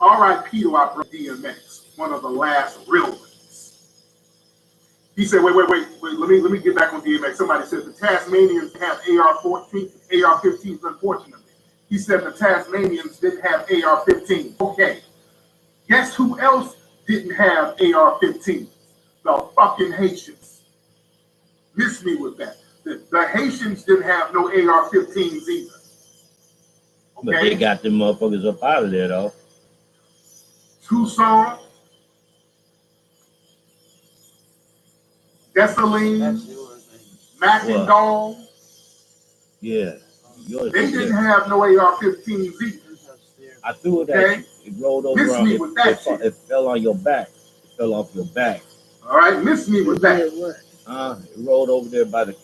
R.I.P. to our DMX, one of the last real ones. He said, wait, let me get back on DMX. Somebody said the Tasmanians have AR-14, AR-15s, unfortunately. He said the Tasmanians didn't have AR-15s. Okay. Guess who else didn't have AR-15s? The fucking Haitians. Miss me with that. The Haitians didn't have no AR-15s either. Okay? But they got them motherfuckers up out of there, though. Tucson, Dessalines, Mackendall. Yeah. They didn't have no AR-15s either. I threw it at you. It rolled over. Miss me with that shit. It fell on your back. It fell off your back. All right, miss me with that. It rolled over there by the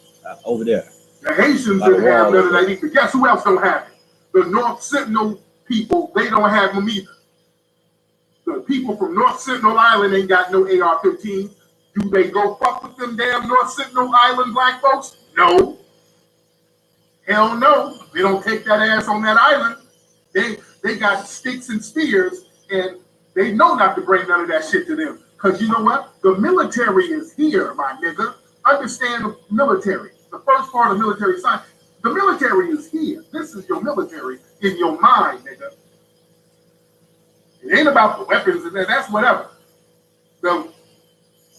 over there. The Haitians didn't have none of that either. Guess who else don't have it? The North Sentinel people, they don't have them either. The people from North Sentinel Island ain't got no AR-15s. Do they go fuck with them damn North Sentinel Island black folks? No. Hell no. They don't take that ass on that island. They got sticks and spears, and they know not to bring none of that shit to them. Because you know what? The military is here, my nigga. Understand the military. The first part of military science. The military is here. This is your military in your mind, nigga. It ain't about the weapons and that's whatever.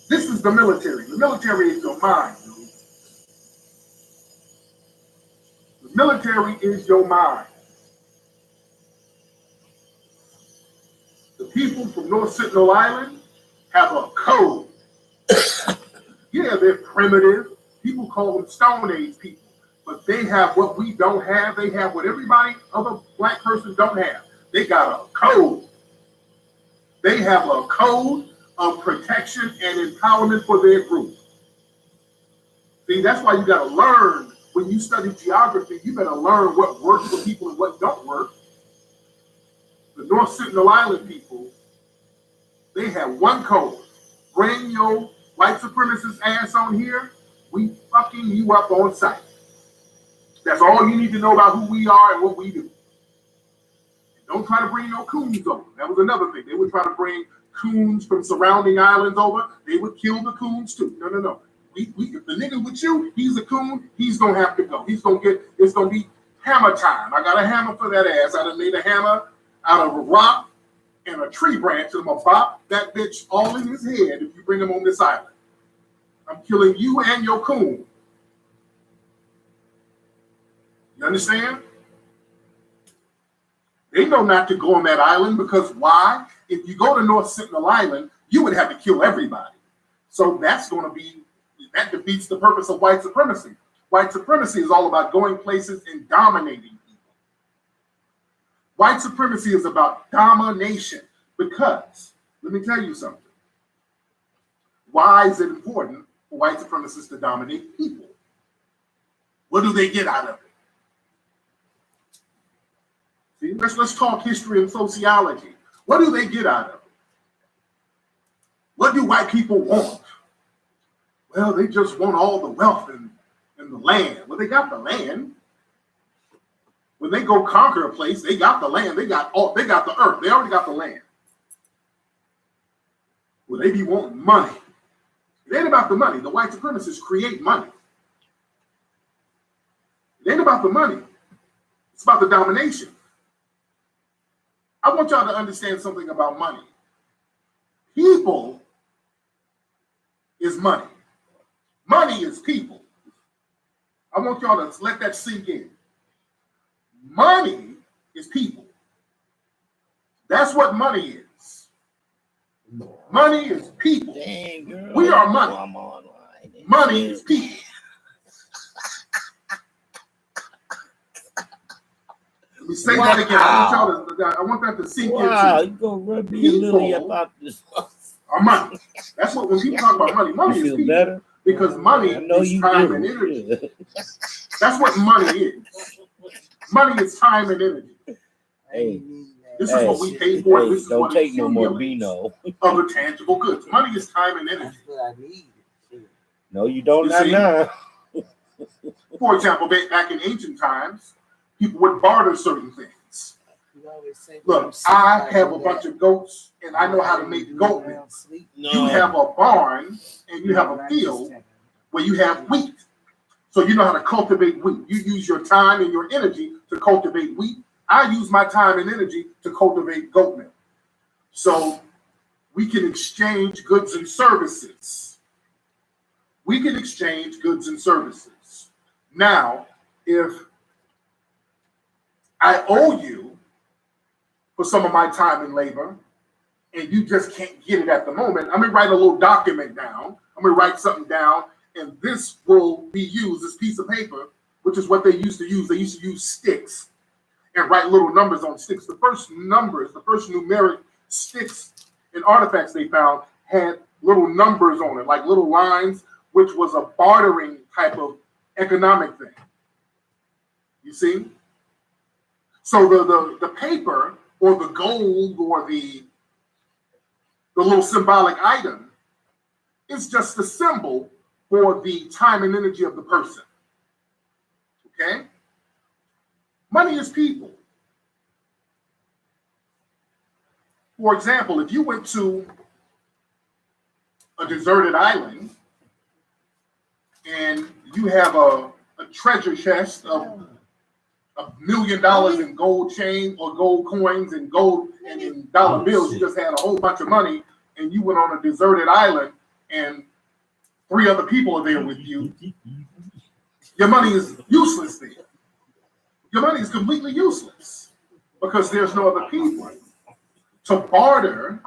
This is the military. The military is your mind, dude. The military is your mind. The people from North Sentinel Island have a code. Yeah, they're primitive. People call them Stone Age people. But they have what we don't have. They have what everybody, other black person don't have. They got a code. They have a code of protection and empowerment for their group. See, that's why you got to learn. When you study geography, you better learn what works for people and what don't work. The North Sentinel Island people, they have one code. Bring your white supremacist ass on here, we fucking you up on sight. That's all you need to know about who we are and what we do. And don't try to bring no coons over. That was another thing. They would try to bring coons from surrounding islands over. They would kill the coons too. No. If the nigga with you, he's a coon, he's gonna have to go. It's gonna be hammer time. I got a hammer for that ass. I done made a hammer out of a rock and a tree branch. I'm gonna bop that bitch all in his head if you bring him on this island. I'm killing you and your coon. You understand? They know not to go on that island because why? If you go to North Sentinel Island, you would have to kill everybody. So that defeats the purpose of white supremacy. White supremacy is all about going places and dominating people. White supremacy is about domination because, let me tell you something. Why is it important for white supremacists to dominate people? What do they get out of it? See, let's talk history and sociology. What do they get out of it? What do white people want? Well, they just want all the wealth and the land. Well, they got the land. When they go conquer a place, they got the land. They got the earth. They already got the land. Well, they be wanting money. It ain't about the money. The white supremacists create money. It ain't about the money. It's about the domination. I want y'all to understand something about money. People is money. Money is people. I want y'all to let that sink in. Money is people. That's what money is. Money is people. Dang, girl. We are money. Money is people. Let me say that again. I want that to sink in. Wow, you gonna rub me a little about this? Our money. That's what when people talk about money, money is people. Better? Because money is time and energy. That's what money is. Money is time and energy. Hey, this is what we pay for. Hey, this is don't what take no more Beano. Other tangible goods. Money is time and energy. That's what I need. No, you don't now. For example, back in ancient times, people would barter certain things. Look, I have a bunch of goats, and I know how to make goat milk. You have a barn, and you have a field where you have wheat. So you know how to cultivate wheat. You use your time and your energy to cultivate wheat. I use my time and energy to cultivate goat milk. So we can exchange goods and services. We can exchange goods and services. Now, if I owe you for some of my time and labor, and you just can't get it at the moment, I'm gonna write a little document down. I'm gonna write something down, and this will be used, this piece of paper, which is what they used to use. They used to use sticks and write little numbers on sticks. The first numbers, the first numeric sticks and artifacts they found had little numbers on it, like little lines, which was a bartering type of economic thing. You see? So the paper or the gold or the little symbolic item is just a symbol for the time and energy of the person. Okay? Money is people. For example, if you went to a deserted island and you have a treasure chest of $1 million in gold chain or gold coins and gold and in dollar bills, you just had a whole bunch of money, and you went on a deserted island and 3 other people are there with you, your money is useless there. Your money is completely useless because there's no other people to barter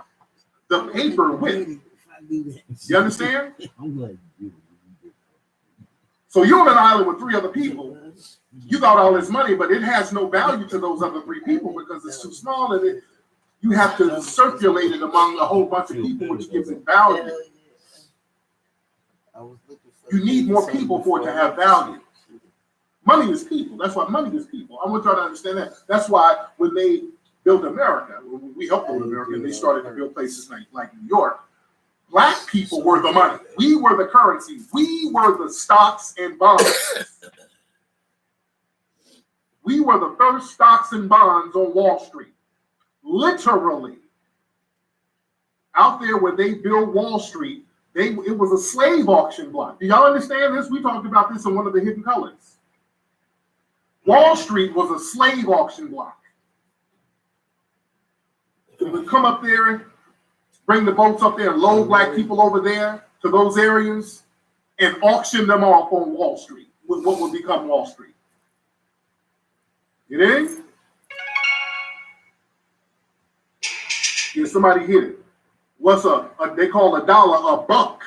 the paper with. You understand? So you're on an island with 3 other people. You got all this money, but it has no value to those other 3 people because it's too small, and you have to circulate it among a whole bunch of people, which gives it value. You need more people for it to have value. Money is people. That's why money is people. I want y'all to understand that. That's why when they built America, when we helped build America, and they started to build places like New York, Black people were the money. We were the currency. We were the stocks and bonds. We were the first stocks and bonds on Wall Street. Literally. Out there where they built Wall Street, it was a slave auction block. Do y'all understand this? We talked about this in one of the hidden colors. Wall Street was a slave auction block. They would come up there, bring the boats up there, and load Black people over there to those areas and auction them off on Wall Street, with what would become Wall Street. You dig? Yeah, somebody hit it. What's they call a dollar a buck.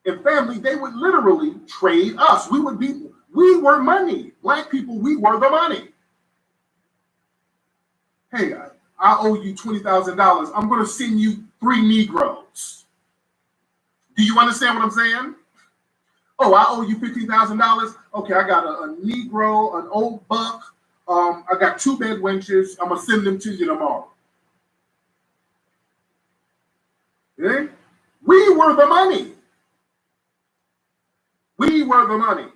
And family, they would literally trade us. We were money. Black people, we were the money. Hey, I owe you $20,000. I'm going to send you 3 Negroes. Do you understand what I'm saying? Oh, I owe you $15,000. Okay, I got a Negro, an old buck. I got 2 bed wenches. I'm going to send them to you tomorrow. Okay? We were the money. We were the money.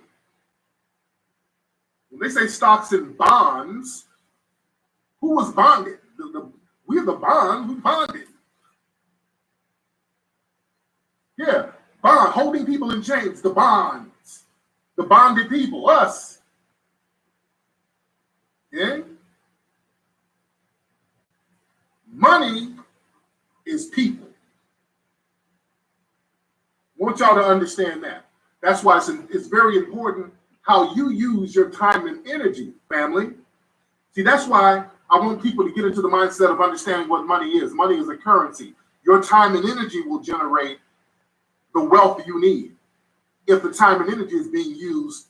When they say stocks and bonds, who was bonded? We're the bond. Who bonded? Yeah, bond, holding people in chains, the bonds, the bonded people, us. Yeah? Money is people. I want y'all to understand that. That's why it's very important how you use your time and energy, family. See, that's why I want people to get into the mindset of understanding what money is. Money is a currency. Your time and energy will generate the wealth you need if the time and energy is being used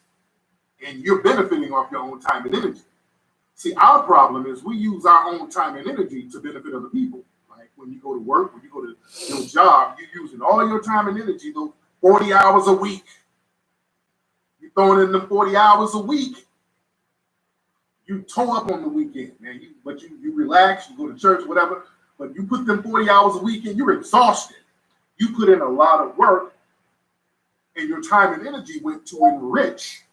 and you're benefiting off your own time and energy. See, our problem is we use our own time and energy to benefit other people. Like when you go to work, when you go to your job, you're using all your time and energy, those 40 hours a week. You're throwing in the 40 hours a week. You toe up on the weekend, man. But you relax, you go to church, whatever. But you put them 40 hours a week in, you're exhausted. You put in a lot of work, and your time and energy went to enrich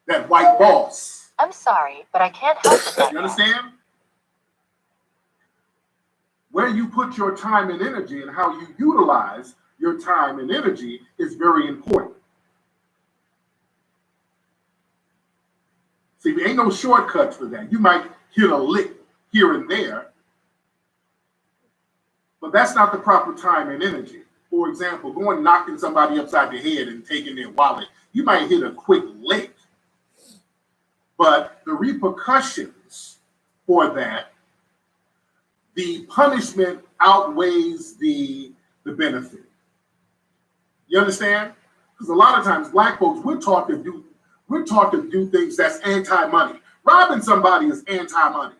that white boss. I'm sorry, but I can't help with that. You understand? Where you put your time and energy and how you utilize your time and energy is very important. See, there ain't no shortcuts for that. You might hit a lick here and there, but that's not the proper time and energy. For example, going knocking somebody upside the head and taking their wallet, you might hit a quick lick, but the repercussions for that, the punishment outweighs the benefit. You understand? Because a lot of times black folks, we're taught to do things that's anti-money. Robbing somebody is anti-money.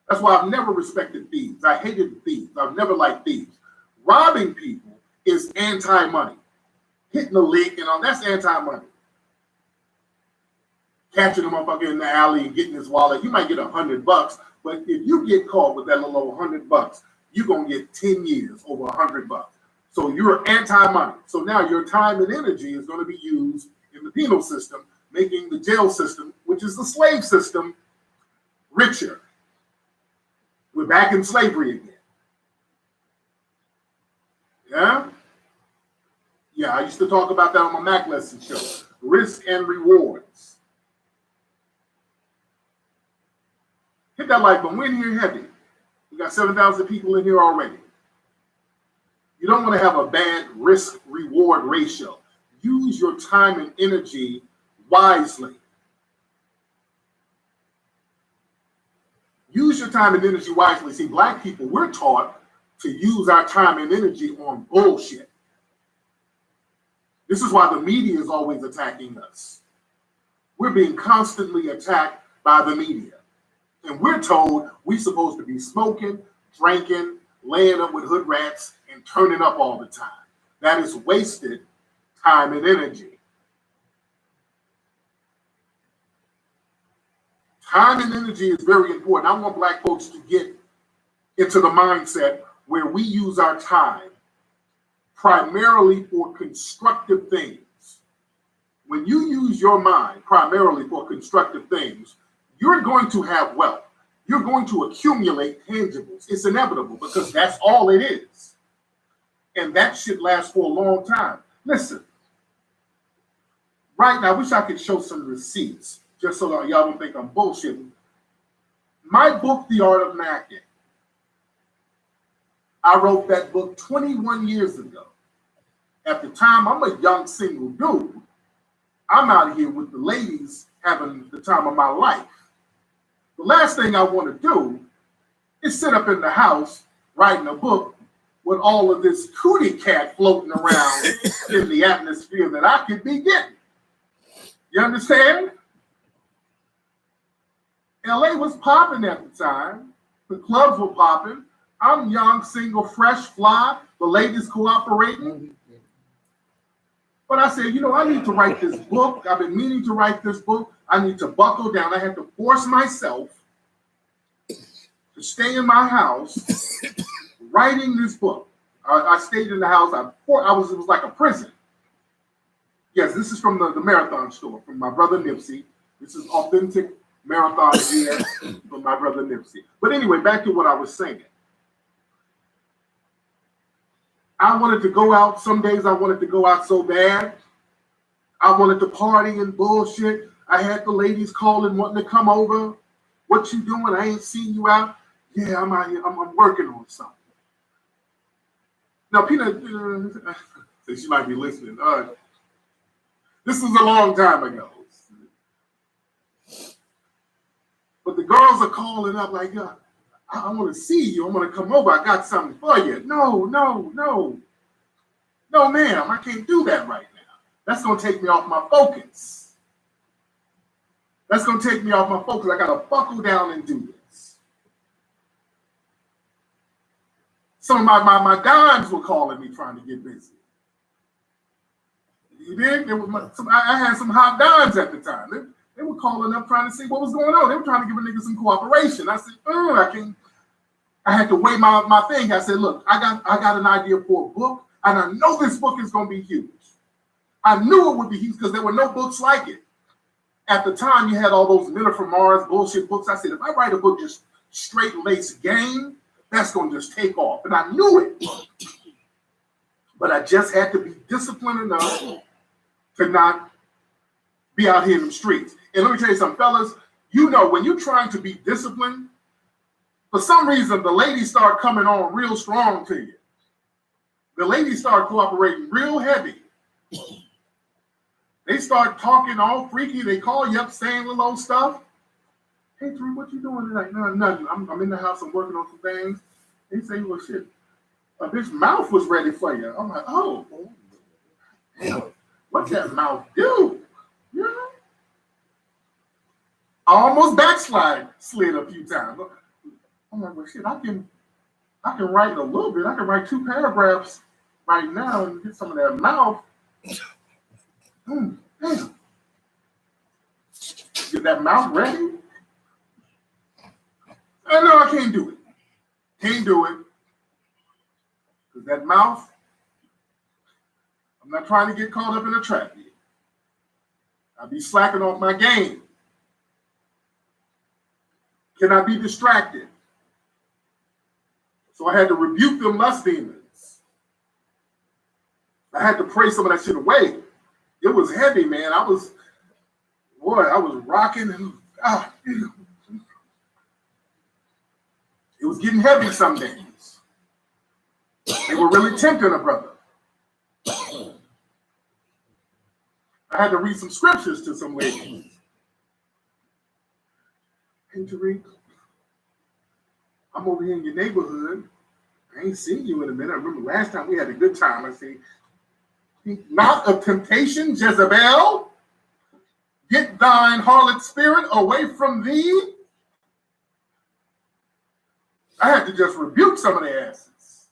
That's why I've never respected thieves. I hated thieves. I've never liked thieves. Robbing people is anti-money. Hitting a lick and all, that's anti-money. Catching a motherfucker in the alley and getting his wallet, you might get $100, but if you get caught with that little old $100, you're gonna get 10 years over $100. So you're anti-money. So now your time and energy is going to be used in the penal system, making the jail system, which is the slave system, richer. We're back in slavery again. Yeah? Yeah, I used to talk about that on my Mac lesson show. Risk and rewards. Hit that like button. We're in here heavy. We got 7,000 people in here already. You don't want to have a bad risk-reward ratio. Use your time and energy wisely. Use your time and energy wisely. See, black people, we're taught to use our time and energy on bullshit. This is why the media is always attacking us. We're being constantly attacked by the media. And we're told we're supposed to be smoking, drinking, laying up with hood rats, and turning up all the time. That is wasted time and energy. Time and energy is very important. I want black folks to get into the mindset where we use our time primarily for constructive things. When you use your mind primarily for constructive things, you're going to have wealth. You're going to accumulate tangibles. It's inevitable because that's all it is. And that should last for a long time. Listen, right now, I wish I could show some receipts just so that y'all don't think I'm bullshitting. My book, The Art of Macking, I wrote that book 21 years ago. At the time, I'm a young single dude. I'm out here with the ladies having the time of my life. The last thing I want to do is sit up in the house writing a book with all of this cootie cat floating around in the atmosphere that I could be getting. You understand? LA was popping at the time. The clubs were popping. I'm young, single, fresh, fly. The ladies cooperating. But I said, I need to write this book. I've been meaning to write this book. I need to buckle down. I had to force myself to stay in my house writing this book. I stayed in the house. It was like a prison. Yes, this is from the Marathon store from my brother Nipsey. This is authentic Marathon gear from my brother Nipsey. But anyway, back to what I was saying. I wanted to go out. Some days I wanted to go out so bad. I wanted to party and bullshit. I had the ladies calling, wanting to come over. What you doing? I ain't seen you out. Yeah, I'm out here. I'm working on something. Now, Peanut, she might be listening. This was a long time ago. But the girls are calling up like, I want to see you. I want to come over. I got something for you. No, ma'am. I can't do that right now. That's going to take me off my focus. I got to buckle down and do this. Some of my dimes were calling me trying to get busy. You dig? I had some hot dimes at the time. They were calling up trying to see what was going on. They were trying to give a nigga some cooperation. I said, I can't. I had to weigh my thing. I said, look, I got an idea for a book, and I know this book is going to be huge. I knew it would be huge because there were no books like it. at the time you had all those Men Are From Mars bullshit books. I said, if I write a book just straight laced game, that's going to just take off. And I knew it. But I just had to be disciplined enough to not be out here in the streets. And let me tell you something, fellas, you know, when you're trying to be disciplined, for some reason, the ladies start coming on real strong to you. The ladies start cooperating real heavy. They start talking all freaky. They call you up saying little old stuff. Hey, Tariq, what you doing tonight? No, nothing. I'm in the house. I'm working on some things. They say, well, shit, this mouth was ready for you. I'm like, oh, damn, what's that mouth do? You know? I almost slid a few times. I'm like, well, shit, I can write a little bit. I can write 2 paragraphs right now and get some of that mouth. Damn. Get that mouth ready? I know I can't do it. Can't do it. Because that mouth, I'm not trying to get caught up in a trap yet. I'll be slacking off my game. Can I be distracted? So I had to rebuke them lust demons. I had to pray some of that shit away. It was heavy, man. I was rocking and it was getting heavy some days. They were really tempting a brother. I had to read some scriptures to some ladies. Hey, Tariq, I'm over here in your neighborhood. I ain't seen you in a minute. I remember last time we had a good time. I say, not of temptation, Jezebel. Get thine harlot spirit away from thee. I had to just rebuke some of their asses.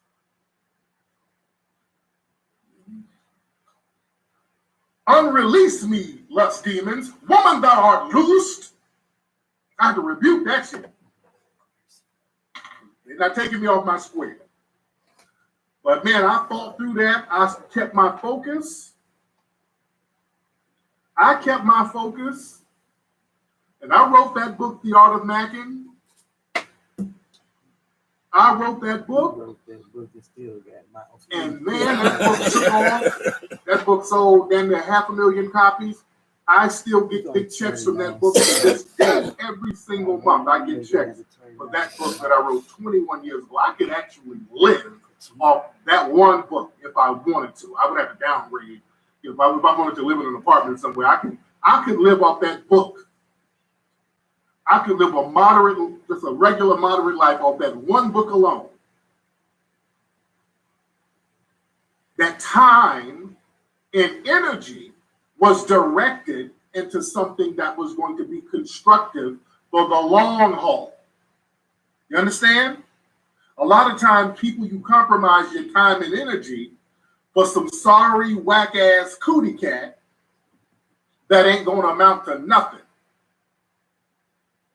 Unrelease me, lust demons. Woman, thou art loosed. I had to rebuke that shit. They're not taking me off my square. But man, I fought through that. I kept my focus. And I wrote that book, The Art of Macking. I wrote that book. And man, that book took off. That book sold damn near 500,000 copies. I still get big checks from that book to this day. Every single month I get checks for that book that I wrote 21 years ago. I could actually live off that one book if I wanted to. I would have to downgrade. If I wanted to live in an apartment somewhere, I could live off that book. I could live just a regular moderate life off that one book alone. That time and energy was directed into something that was going to be constructive for the long haul. You understand? A lot of times, people, you compromise your time and energy for some sorry, whack-ass cootie cat that ain't going to amount to nothing.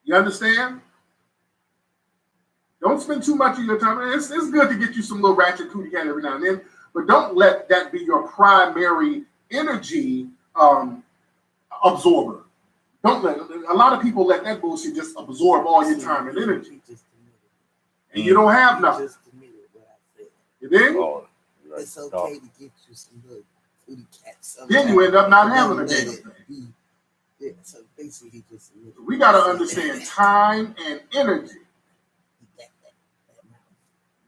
You understand? Don't spend too much of your time. It's good to get you some little ratchet cootie cat every now and then, but don't let that be your primary energy absorber. Don't let a lot of people let that bullshit just absorb all your time and energy. And you don't have nothing. You dig? It's okay to get you some little cootie cats. Then you end up not having a damn thing. Yeah, so basically just we got to understand time and energy.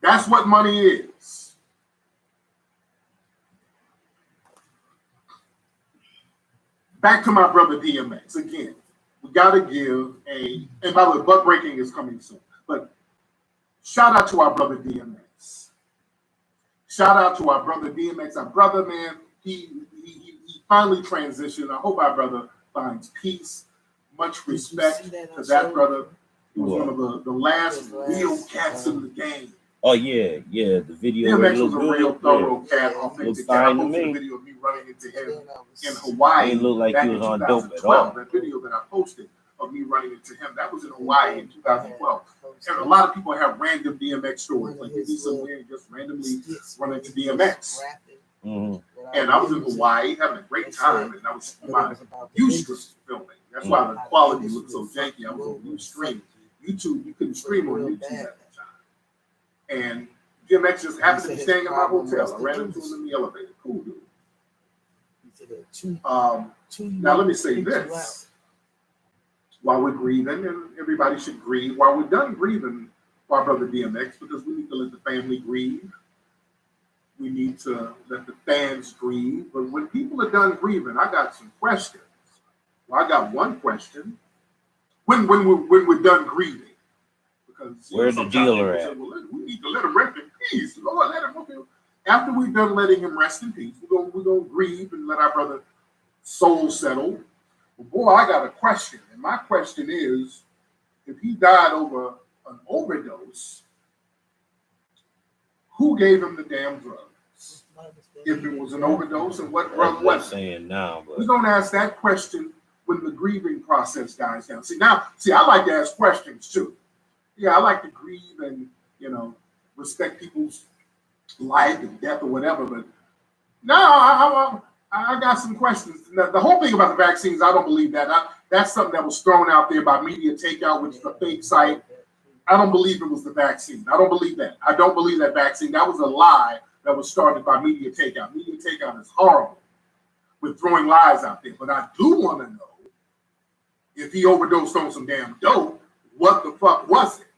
That's what money is. Back to my brother DMX. Again, we got to give and by the way, butt breaking is coming soon. But shout out to our brother DMX. Shout out to our brother DMX. Our brother, man, he finally transitioned. I hope our brother finds peace. Much respect to that brother. He was one of the last real cats in the game. Oh yeah, the video. DMX was a real thorough cat. Authentic cat. I posted a video of me running into him in Hawaii. It looked like he was on dope at all. That video that I posted of me running into him, that was in Hawaii in 2012. And a lot of people have random DMX stories. Like you see somewhere and just randomly run into DMX. Mm-hmm. And I was in Hawaii having a great time, and I was my Ustra filming. That's why the quality looks so janky. I was on YouTube, you couldn't stream on YouTube at the time. And DMX just happened to be staying at my hotel. I ran into him in the elevator. Cool dude. Now let me say this. While we're grieving, and everybody should grieve, while we're done grieving for our brother DMX, because we need to let the family grieve. We need to let the fans grieve. But when people are done grieving, I got some questions. Well, I got one question. When we're done grieving. Because where's the dealer at? Say, well, we need to let him rest in peace. Lord, let him okay. After we're done letting him rest in peace, we're gonna grieve and let our brother soul settle. But boy, I got a question. And my question is, if he died over an overdose, who gave him the damn drugs? If it was an overdose, and what drug was it? Saying now, but we're gonna ask that question when the grieving process dies down. See, I like to ask questions too. Yeah, I like to grieve and, respect people's life and death or whatever. But no, I got some questions. The whole thing about the vaccines, I don't believe that. That's something that was thrown out there by Media Takeout, which is a fake site. I don't believe it was the vaccine. I don't believe that. I don't believe that vaccine. That was a lie that was started by Media Takeout. Media Takeout is horrible with throwing lies out there. But I do want to know if he overdosed on some damn dope, what the fuck was it?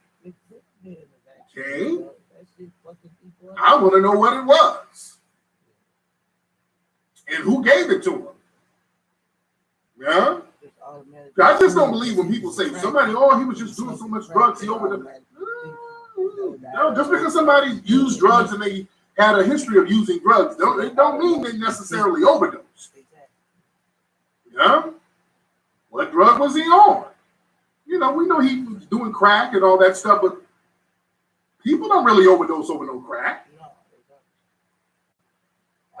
Okay. I want to know what it was. And who gave it to him? Yeah? I just don't believe when people say somebody, he was just doing so much drugs, he overdosed. No, just because somebody used drugs and they had a history of using drugs, it don't mean they necessarily overdosed. Yeah? What drug was he on? We know he was doing crack and all that stuff, but people don't really overdose over no crack.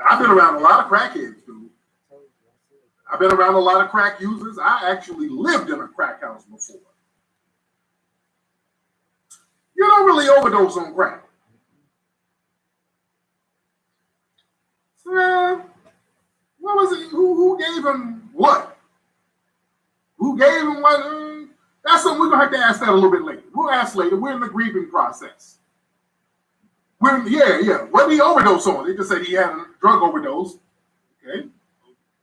I've been around a lot of crackheads, dude. I've been around a lot of crack users. I actually lived in a crack house before. You don't really overdose on crack. So, what was it? Who gave him what? Who gave him what? That's something we're going to have to ask that a little bit later. We'll ask later. We're in the grieving process. What did he overdose on? They just said he had a drug overdose. Okay.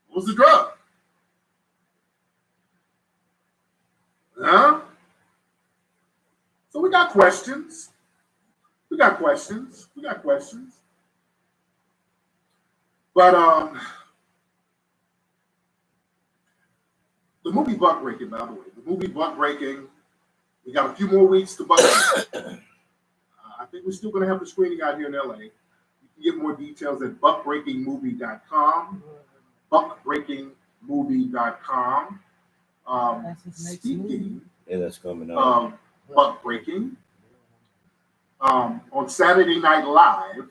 What was the drug? Huh? So we got questions. But the movie Buck Breaking, by the way, we got a few more weeks to Buck. I think we're still going to have the screening out here in LA. You can get more details at buckbreakingmovie.com. Buckbreakingmovie.com. Speaking that's coming up. Buck Breaking, on Saturday Night Live,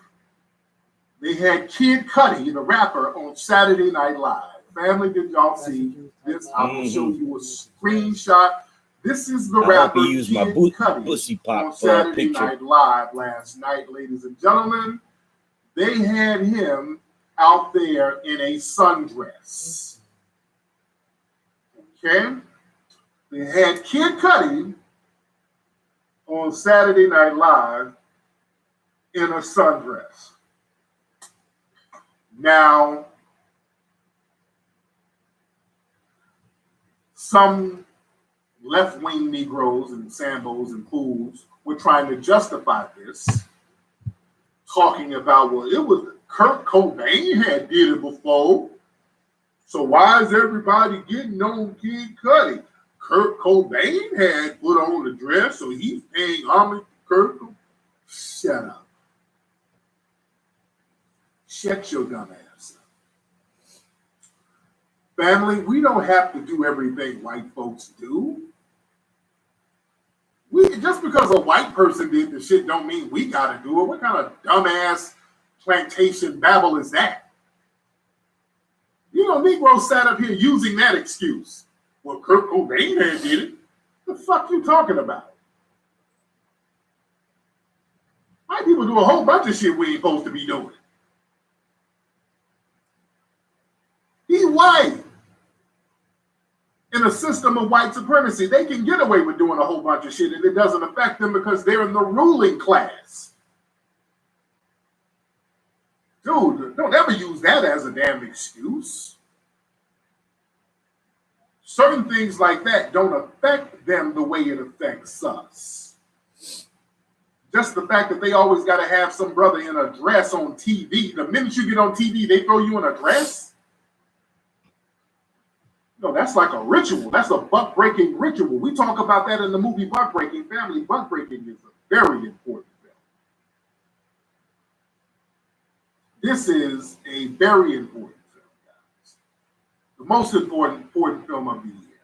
they had Kid Cudi, the rapper, on Saturday Night Live. Family, did y'all see this? I will show you a screenshot. This is the rapper Kid Cudi on Saturday Night Live last night, ladies and gentlemen. They had him out there in a sundress. Okay? They had Kid Cudi on Saturday Night Live in a sundress. Now, some left-wing Negroes and Sambos and fools were trying to justify this, talking about, well, it was Kurt Cobain had did it before, so why is everybody getting on Kid Cudi? Kurt Cobain had put on the dress, so he's paying homage to Kurt Cobain. Shut up. Shut your dumb ass up. Family, we don't have to do everything white folks do. Just because a white person did the shit don't mean we gotta do it. What kind of dumbass plantation babble is that? Negroes sat up here using that excuse. Well, Kurt Cobain had did it. The fuck you talking about? White people do a whole bunch of shit we ain't supposed to be doing. He white. in a system of white supremacy. They can get away with doing a whole bunch of shit and it doesn't affect them because they're in the ruling class. Dude, don't ever use that as a damn excuse. Certain things like that don't affect them the way it affects us. Just the fact that they always got to have some brother in a dress on TV. The minute you get on TV, they throw you in a dress. No, that's like a ritual. That's a buck-breaking ritual. We talk about that in the movie Buck Breaking. Family buck breaking is a very important film. This is a very important film, guys. The most important film of the year.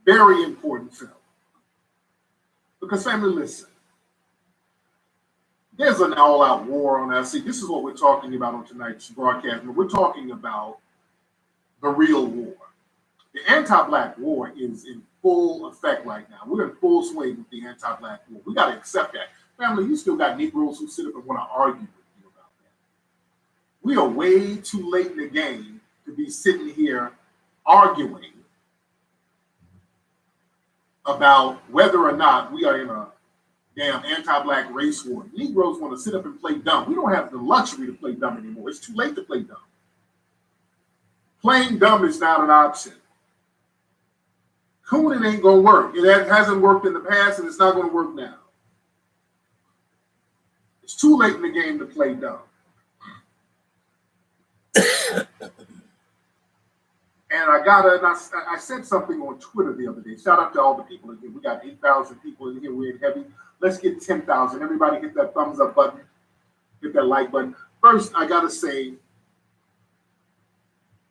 Very important film. Because family, listen. There's an all-out war on us. See, this is what we're talking about on tonight's broadcast. We're talking about the real war. The anti-black war is in full effect right now. We're in full swing with the anti-black war. We got to accept that. Family, you still got Negroes who sit up and want to argue with you about that. We are way too late in the game to be sitting here arguing about whether or not we are in a damn anti-black race war. Negroes want to sit up and play dumb. We don't have the luxury to play dumb anymore. It's too late to play dumb. Playing dumb is not an option. Cooning ain't going to work. It hasn't worked in the past, and it's not going to work now. It's too late in the game to play dumb. And I said something on Twitter the other day. Shout out to all the people in here. We got 8,000 people in here. We're in heavy. Let's get 10,000. Everybody hit that thumbs up button. Hit that like button. First, I got to say,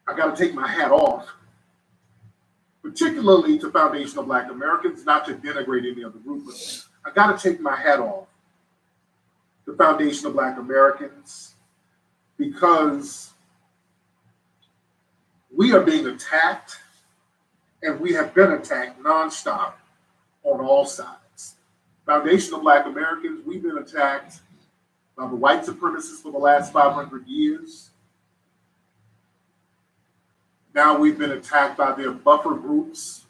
I got to take my hat off, particularly to foundational Black Americans, not to denigrate any other group, but I got to take my hat off to foundational Black Americans because we are being attacked and we have been attacked nonstop on all sides. Foundational Black Americans, we've been attacked by the white supremacists for the last 500 years. Now we've been attacked by their buffer groups.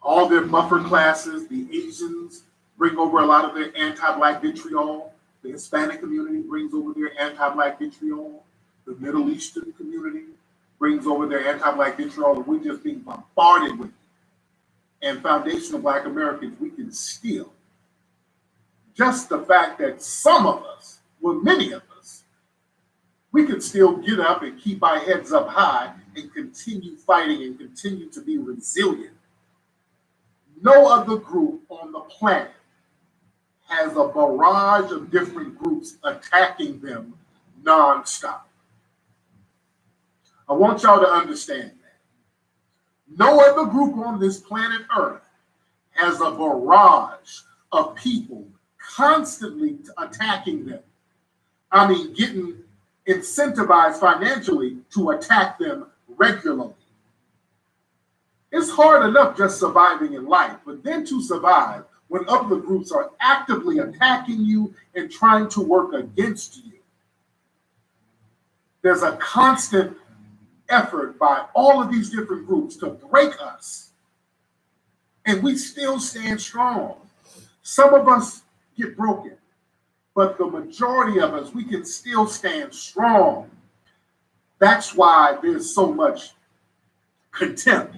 All their buffer classes, the Asians bring over a lot of their anti-Black vitriol. The Hispanic community brings over their anti-Black vitriol. The Middle Eastern community brings over their anti-Black vitriol, and we're just being bombarded with it. And foundational Black Americans, we can steal. Just the fact that some of us, well, many of us, we can still get up and keep our heads up high and continue fighting and continue to be resilient. No other group on the planet has a barrage of different groups attacking them nonstop. I want y'all to understand that. No other group on this planet Earth has a barrage of people constantly attacking them. I mean, getting incentivized financially to attack them regularly. It's hard enough just surviving in life, but then to survive when other groups are actively attacking you and trying to work against you. There's a constant effort by all of these different groups to break us, and we still stand strong. Some of us get broken, but the majority of us, we can still stand strong. That's why there's so much contempt,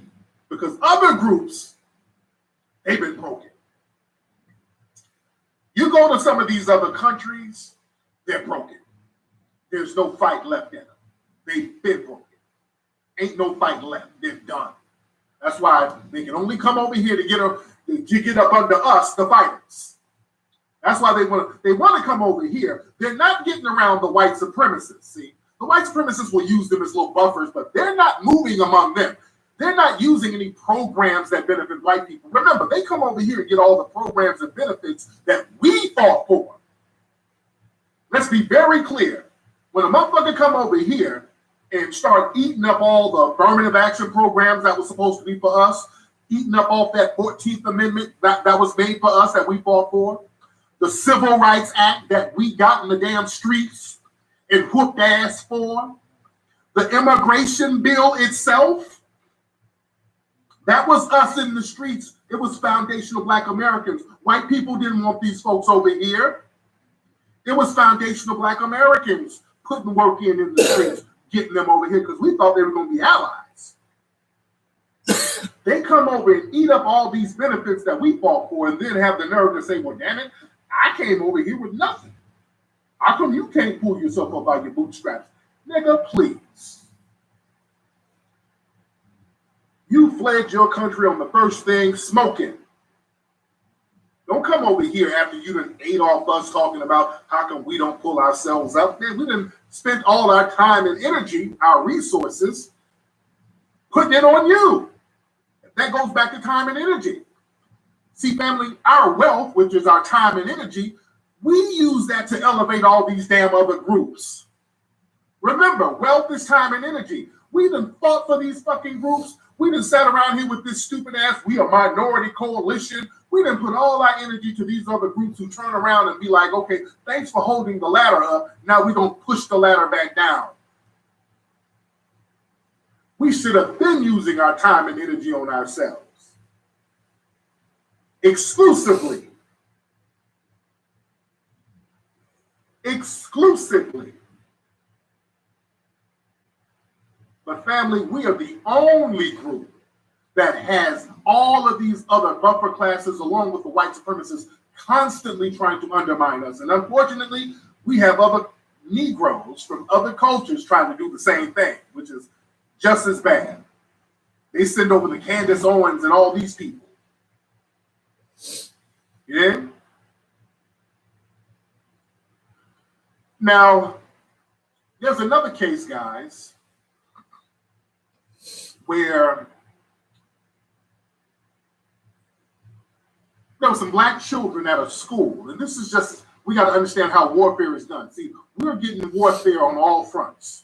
because other groups, they've been broken. You go to some of these other countries, they're broken. There's no fight left in them. They've been broken. Ain't no fight left. They're done. That's why they can only come over here to get up under us, the fighters. That's why they want to come over here. They're not getting around the white supremacists. See, the white supremacists will use them as little buffers, but they're not moving among them. They're not using any programs that benefit white people. Remember, they come over here and get all the programs and benefits that we fought for. Let's be very clear. When a motherfucker come over here and start eating up all the affirmative action programs that was supposed to be for us, eating up off that 14th Amendment that was made for us that we fought for, the Civil Rights Act that we got in the damn streets and whooped ass for, The immigration bill itself, that was us in the streets. It was foundational Black Americans. White people didn't want these folks over here. It was foundational Black Americans putting work in the streets, getting them over here because we thought they were going to be allies. They come over and eat up all these benefits that we fought for and then have the nerve to say, well, damn it, I came over here with nothing. How come you can't pull yourself up by your bootstraps? Nigga, please. You fled your country on the first thing, smoking. Don't come over here after you done ate off us talking about how come we don't pull ourselves up. Man, we done spent all our time and energy, our resources, putting it on you. That goes back to time and energy. See, family, our wealth, which is our time and energy, we use that to elevate all these damn other groups. Remember, wealth is time and energy. We done fought for these fucking groups. We done sat around here with this stupid ass, we a minority coalition. We done put all our energy to these other groups who turn around and be like, okay, thanks for holding the ladder up. Now we don't push the ladder back down. We should have been using our time and energy on ourselves. Exclusively. Exclusively. But family, we are the only group that has all of these other buffer classes along with the white supremacists constantly trying to undermine us. And unfortunately, we have other Negroes from other cultures trying to do the same thing, which is just as bad. They send over the Candace Owens and all these people. Yeah? Now, there's another case, guys, where there were some Black children at a school. And this is just, we got to understand how warfare is done. See, we're getting warfare on all fronts.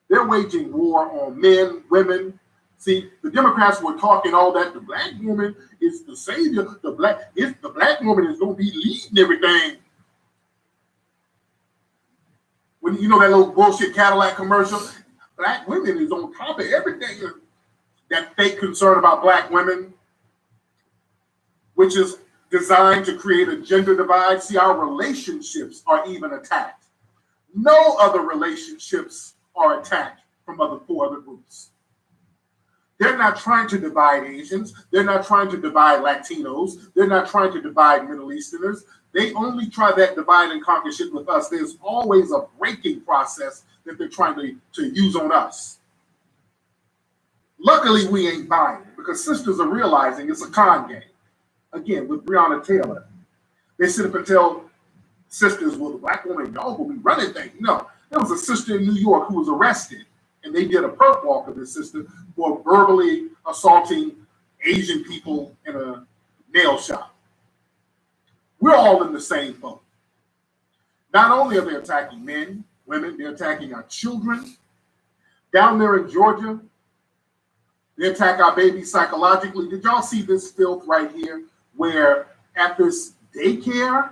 They're waging war on men, women. See, the Democrats were talking all that the Black woman is the savior. The Black woman is going to be leading everything. When you know that little bullshit Cadillac commercial, Black women is on top of everything. That fake concern about Black women, which is designed to create a gender divide. See, our relationships are even attacked. No other relationships are attacked from four other groups. They're not trying to divide Asians. They're not trying to divide Latinos. They're not trying to divide Middle Easterners. They only try that divide and conquer shit with us. There's always a breaking process that they're trying to use on us. Luckily, we ain't buying it because sisters are realizing it's a con game. Again, with Breonna Taylor, they sit up and tell sisters, well, the Black woman, y'all will be running things. No, there was a sister in New York who was arrested, and they did a perp walk of this sister for verbally assaulting Asian people in a nail shop. We're all in the same boat. Not only are they attacking men, women, they're attacking our children. Down there in Georgia, they attack our babies psychologically. Did y'all see this filth right here where at this daycare,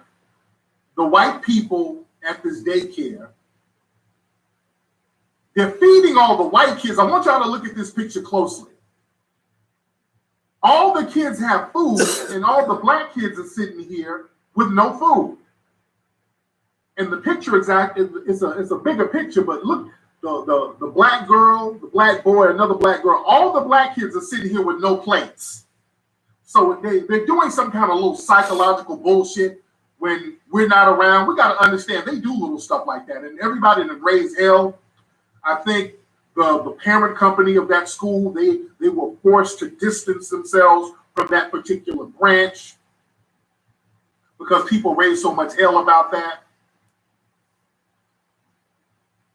the white people at this daycare, they're feeding all the white kids. I want y'all to look at this picture closely. All the kids have food and all the Black kids are sitting here with no food. And the picture is a bigger picture, but look, the Black girl, the Black boy, another Black girl, all the Black kids are sitting here with no plates. So they're doing some kind of little psychological bullshit when we're not around. We got to understand they do little stuff like that. And everybody that raised hell, I think the parent company of that school, they were forced to distance themselves from that particular branch because people raised so much hell about that.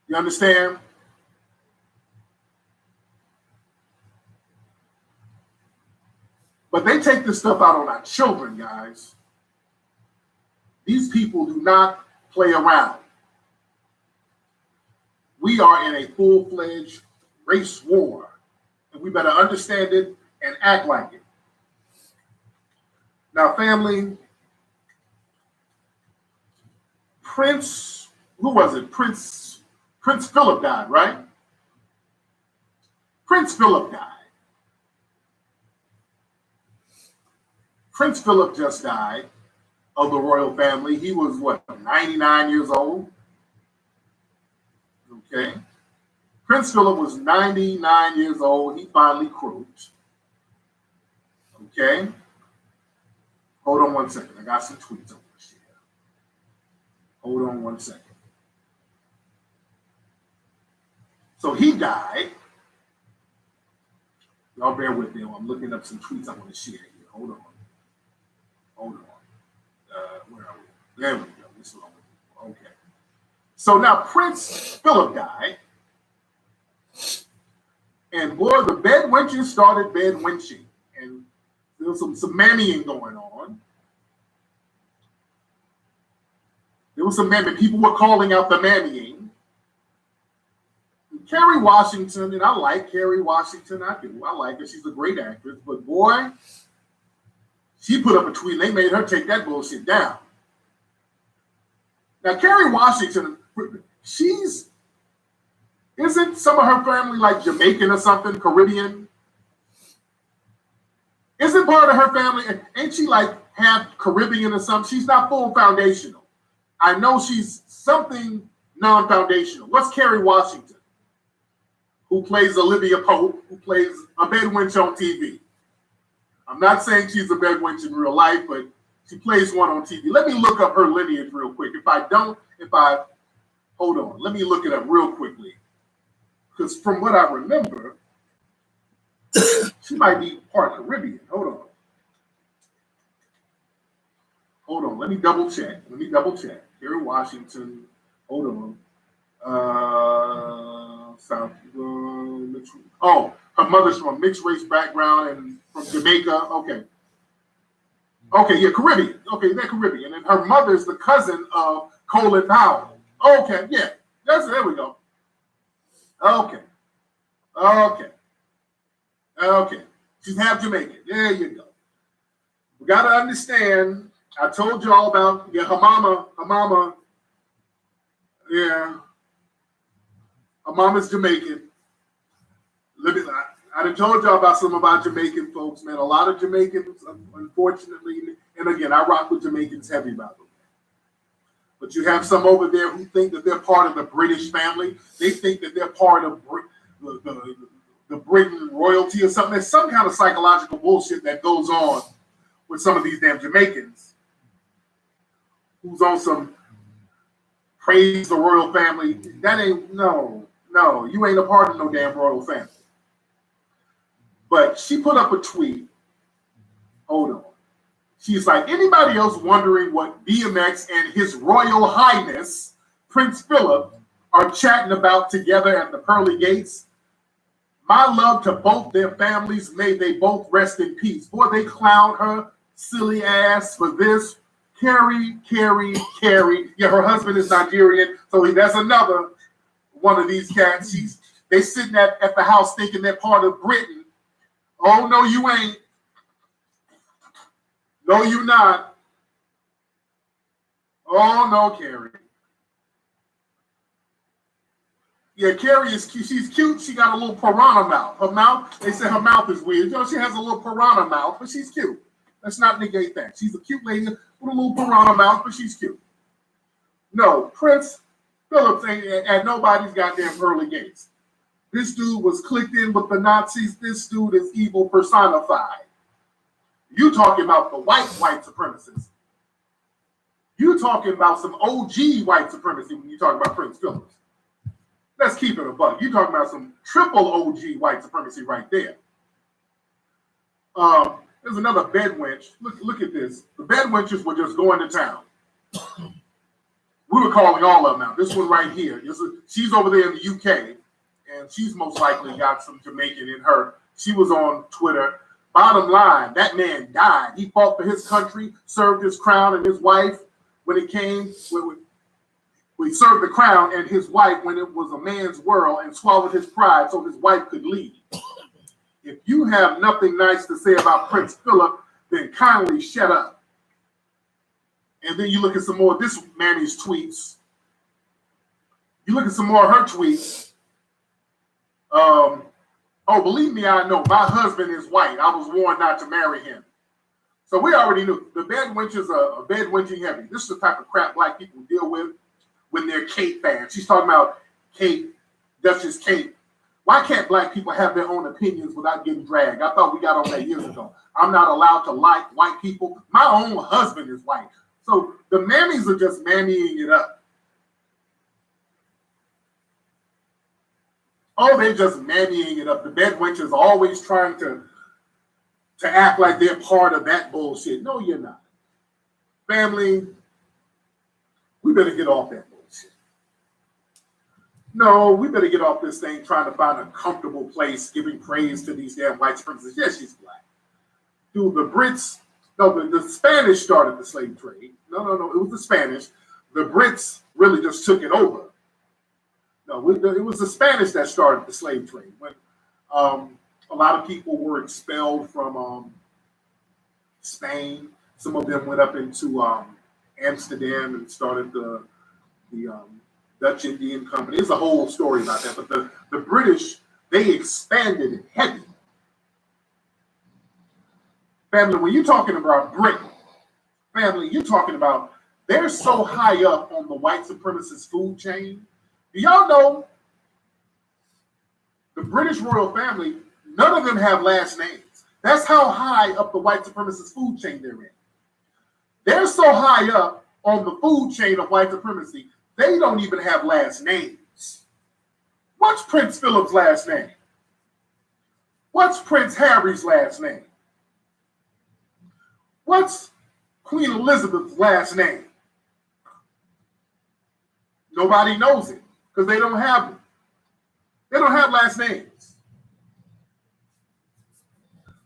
You understand? But they take this stuff out on our children, guys. These people do not play around. We are in a full-fledged race war, and we better understand it and act like it. Now, family, who was it? Prince Philip died, right? Prince Philip died. Prince Philip just died of the royal family. He was, what, 99 years old? Okay. Prince Philip was 99 years old. He finally croaked. Okay. Hold on one second. I got some tweets I want to share. Hold on one second. So he died. Y'all bear with me. I'm looking up some tweets I want to share here. Hold on. Where are we? There we go. This is what I want to do. Okay. So now Prince Philip died. And boy, the bed wenches started bed wenching. And there was some mammying going on. There was some mammying. People were calling out the mammying. Kerry Washington, and I like Kerry Washington. I do. I like her. She's a great actress. But boy, she put up a tweet. They made her take that bullshit down. Now, Kerry Washington, isn't some of her family like Jamaican or something, Caribbean? Isn't part of her family, ain't she like half Caribbean or something? She's not full foundational. I know she's something non-foundational. What's Kerry Washington? Who plays Olivia Pope, who plays a bedwench on TV. I'm not saying she's a bedwench in real life, but she plays one on TV. Let me look up her lineage real quick. Hold on. Let me look it up real quickly. Because from what I remember, she might be part Caribbean. Hold on. Let me double check. Kerry Washington. Hold on. Her mother's from a mixed race background and from Jamaica. Okay, yeah, Caribbean. Okay, they're Caribbean. And her mother's the cousin of Colin Powell. Okay, yeah. There we go. Okay. She's half Jamaican. There you go. We got to understand, I told y'all about, her mama, yeah. Her mama's Jamaican. I done told y'all about some about Jamaican folks, man. A lot of Jamaicans, unfortunately, and again, I rock with Jamaicans heavy, by the way. But you have some over there who think that they're part of the British family. They think that they're part of the Britain royalty or something. There's some kind of psychological bullshit that goes on with some of these damn Jamaicans who's on some praise the royal family. That ain't, no, you ain't a part of no damn royal family. But she put up a tweet. Hold on. She's like, anybody else wondering what DMX and His Royal Highness, Prince Philip, are chatting about together at the pearly gates? My love to both their families. May they both rest in peace. Boy, they clown her silly ass for this. Carrie. Yeah, her husband is Nigerian, so that's another one of these cats. They sitting at the house thinking they're part of Britain. Oh, no, you ain't. No, you not. Oh, no, Carrie. Yeah, Carrie is cute. She's cute. She got a little piranha mouth. Her mouth, they say her mouth is weird. You know, she has a little piranha mouth, but she's cute. Let's not negate that. She's a cute lady with a little piranha mouth, but she's cute. No, Prince Philip ain't at nobody's goddamn pearly gates. This dude was clicked in with the Nazis. This dude is evil personified. You talking about the white supremacists. You talking about some OG white supremacy when you talk about Prince Philip. Let's keep it a buck. You talking about some triple OG white supremacy right there. There's another bedwench. Look at this. The bedwenches were just going to town. We were calling all of them out. This one right here. She's over there in the UK, and she's most likely got some Jamaican in her. She was on Twitter. Bottom line, that man died. He fought for his country, served his crown and his wife when it came. He served the crown and his wife when it was a man's world and swallowed his pride so his wife could lead. If you have nothing nice to say about Prince Philip, then kindly shut up. And then you look at some more of this Manny's tweets. You look at some more of her tweets. Oh, believe me, I know. My husband is white. I was warned not to marry him. So we already knew the bed wenches are bed wenching heavy. This is the type of crap black people deal with when they're Kate fans. She's talking about Kate, Duchess Kate. Why can't black people have their own opinions without getting dragged? I thought we got on that years ago. I'm not allowed to like white people. My own husband is white. So the mammies are just mammying it up. Oh, they're just mammying it up. The bed wenches are always trying to act like they're part of that bullshit. No, you're not. Family, we better get off that bullshit. No, we better get off this thing trying to find a comfortable place, giving praise to these damn white supremacists. Yes, she's black. Dude, the Brits, no, the Spanish started the slave trade. No, it was the Spanish. The Brits really just took it over. No, it was the Spanish that started the slave trade. When a lot of people were expelled from Spain. Some of them went up into Amsterdam and started the Dutch Indian Company. There's a whole story about that. But the British, they expanded it heavy. Family, when you're talking about Britain, family, you're talking about they're so high up on the white supremacist food chain. Do y'all know the British royal family, none of them have last names. That's how high up the white supremacist food chain they're in. They're so high up on the food chain of white supremacy, they don't even have last names. What's Prince Philip's last name? What's Prince Harry's last name? What's Queen Elizabeth's last name? Nobody knows it because they don't have them. They don't have last names.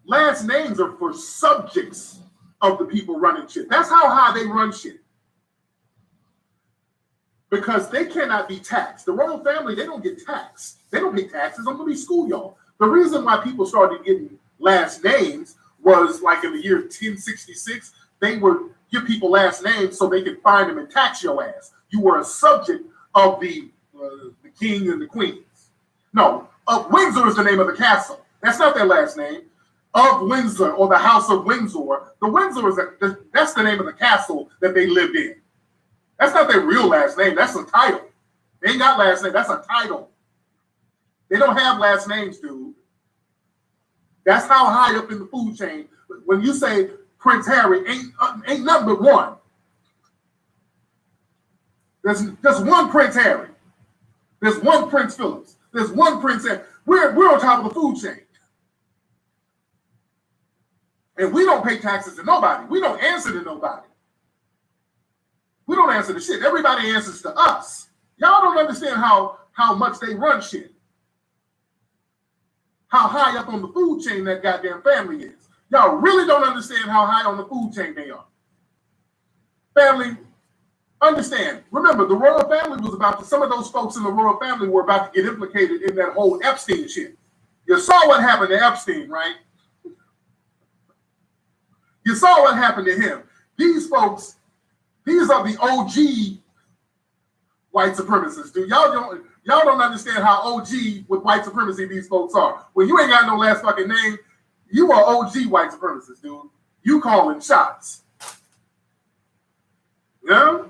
Last names are for subjects of the people running shit. That's how high they run shit. Because they cannot be taxed. The royal family, they don't get taxed. They don't pay taxes. I'm going to be school y'all. The reason why people started getting last names was like in the year 1066, they would give people last names so they could find them and tax your ass. You were a subject of the king and the queens. No, of Windsor is the name of the castle. That's not their last name. Of Windsor or the House of Windsor. The Windsor that's the name of the castle that they lived in. That's not their real last name. That's a title. They ain't got last name. That's a title. They don't have last names, dude. That's how high up in the food chain. When you say Prince Harry, ain't nothing but one. There's just one Prince Harry. There's one Prince Phillips. There's one Prince Harry. We're on top of the food chain. And we don't pay taxes to nobody. We don't answer to nobody. We don't answer to shit. Everybody answers to us. Y'all don't understand how much they run shit. How high up on the food chain that goddamn family is. Y'all really don't understand how high on the food chain they are. Family, understand. Remember, the royal family was about to, some of those folks in the royal family were about to get implicated in that whole Epstein shit. You saw what happened to Epstein, right? You saw what happened to him. These folks, these are the OG white supremacists, dude. Y'all don't understand how OG with white supremacy these folks are. When you ain't got no last fucking name, you are OG white supremacists, dude. You calling shots. Yeah?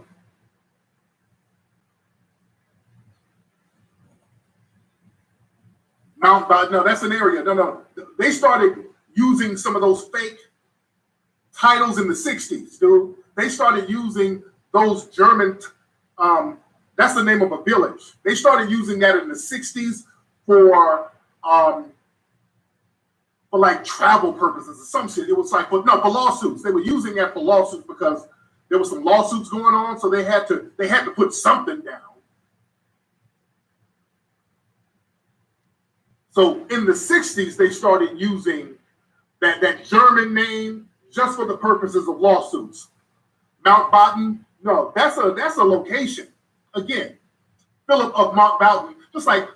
No, that's an area. No. They started using some of those fake titles in the 60s, dude. They started using those German, that's the name of a village. They started using that in the 60s for like travel purposes or some shit. It was like, for lawsuits. They were using that for lawsuits because there was some lawsuits going on, so they had to put something down. So in the 60s, they started using that German name just for the purposes of lawsuits. Mountbatten, no, that's a location. Again, Philip of Mountbatten, just like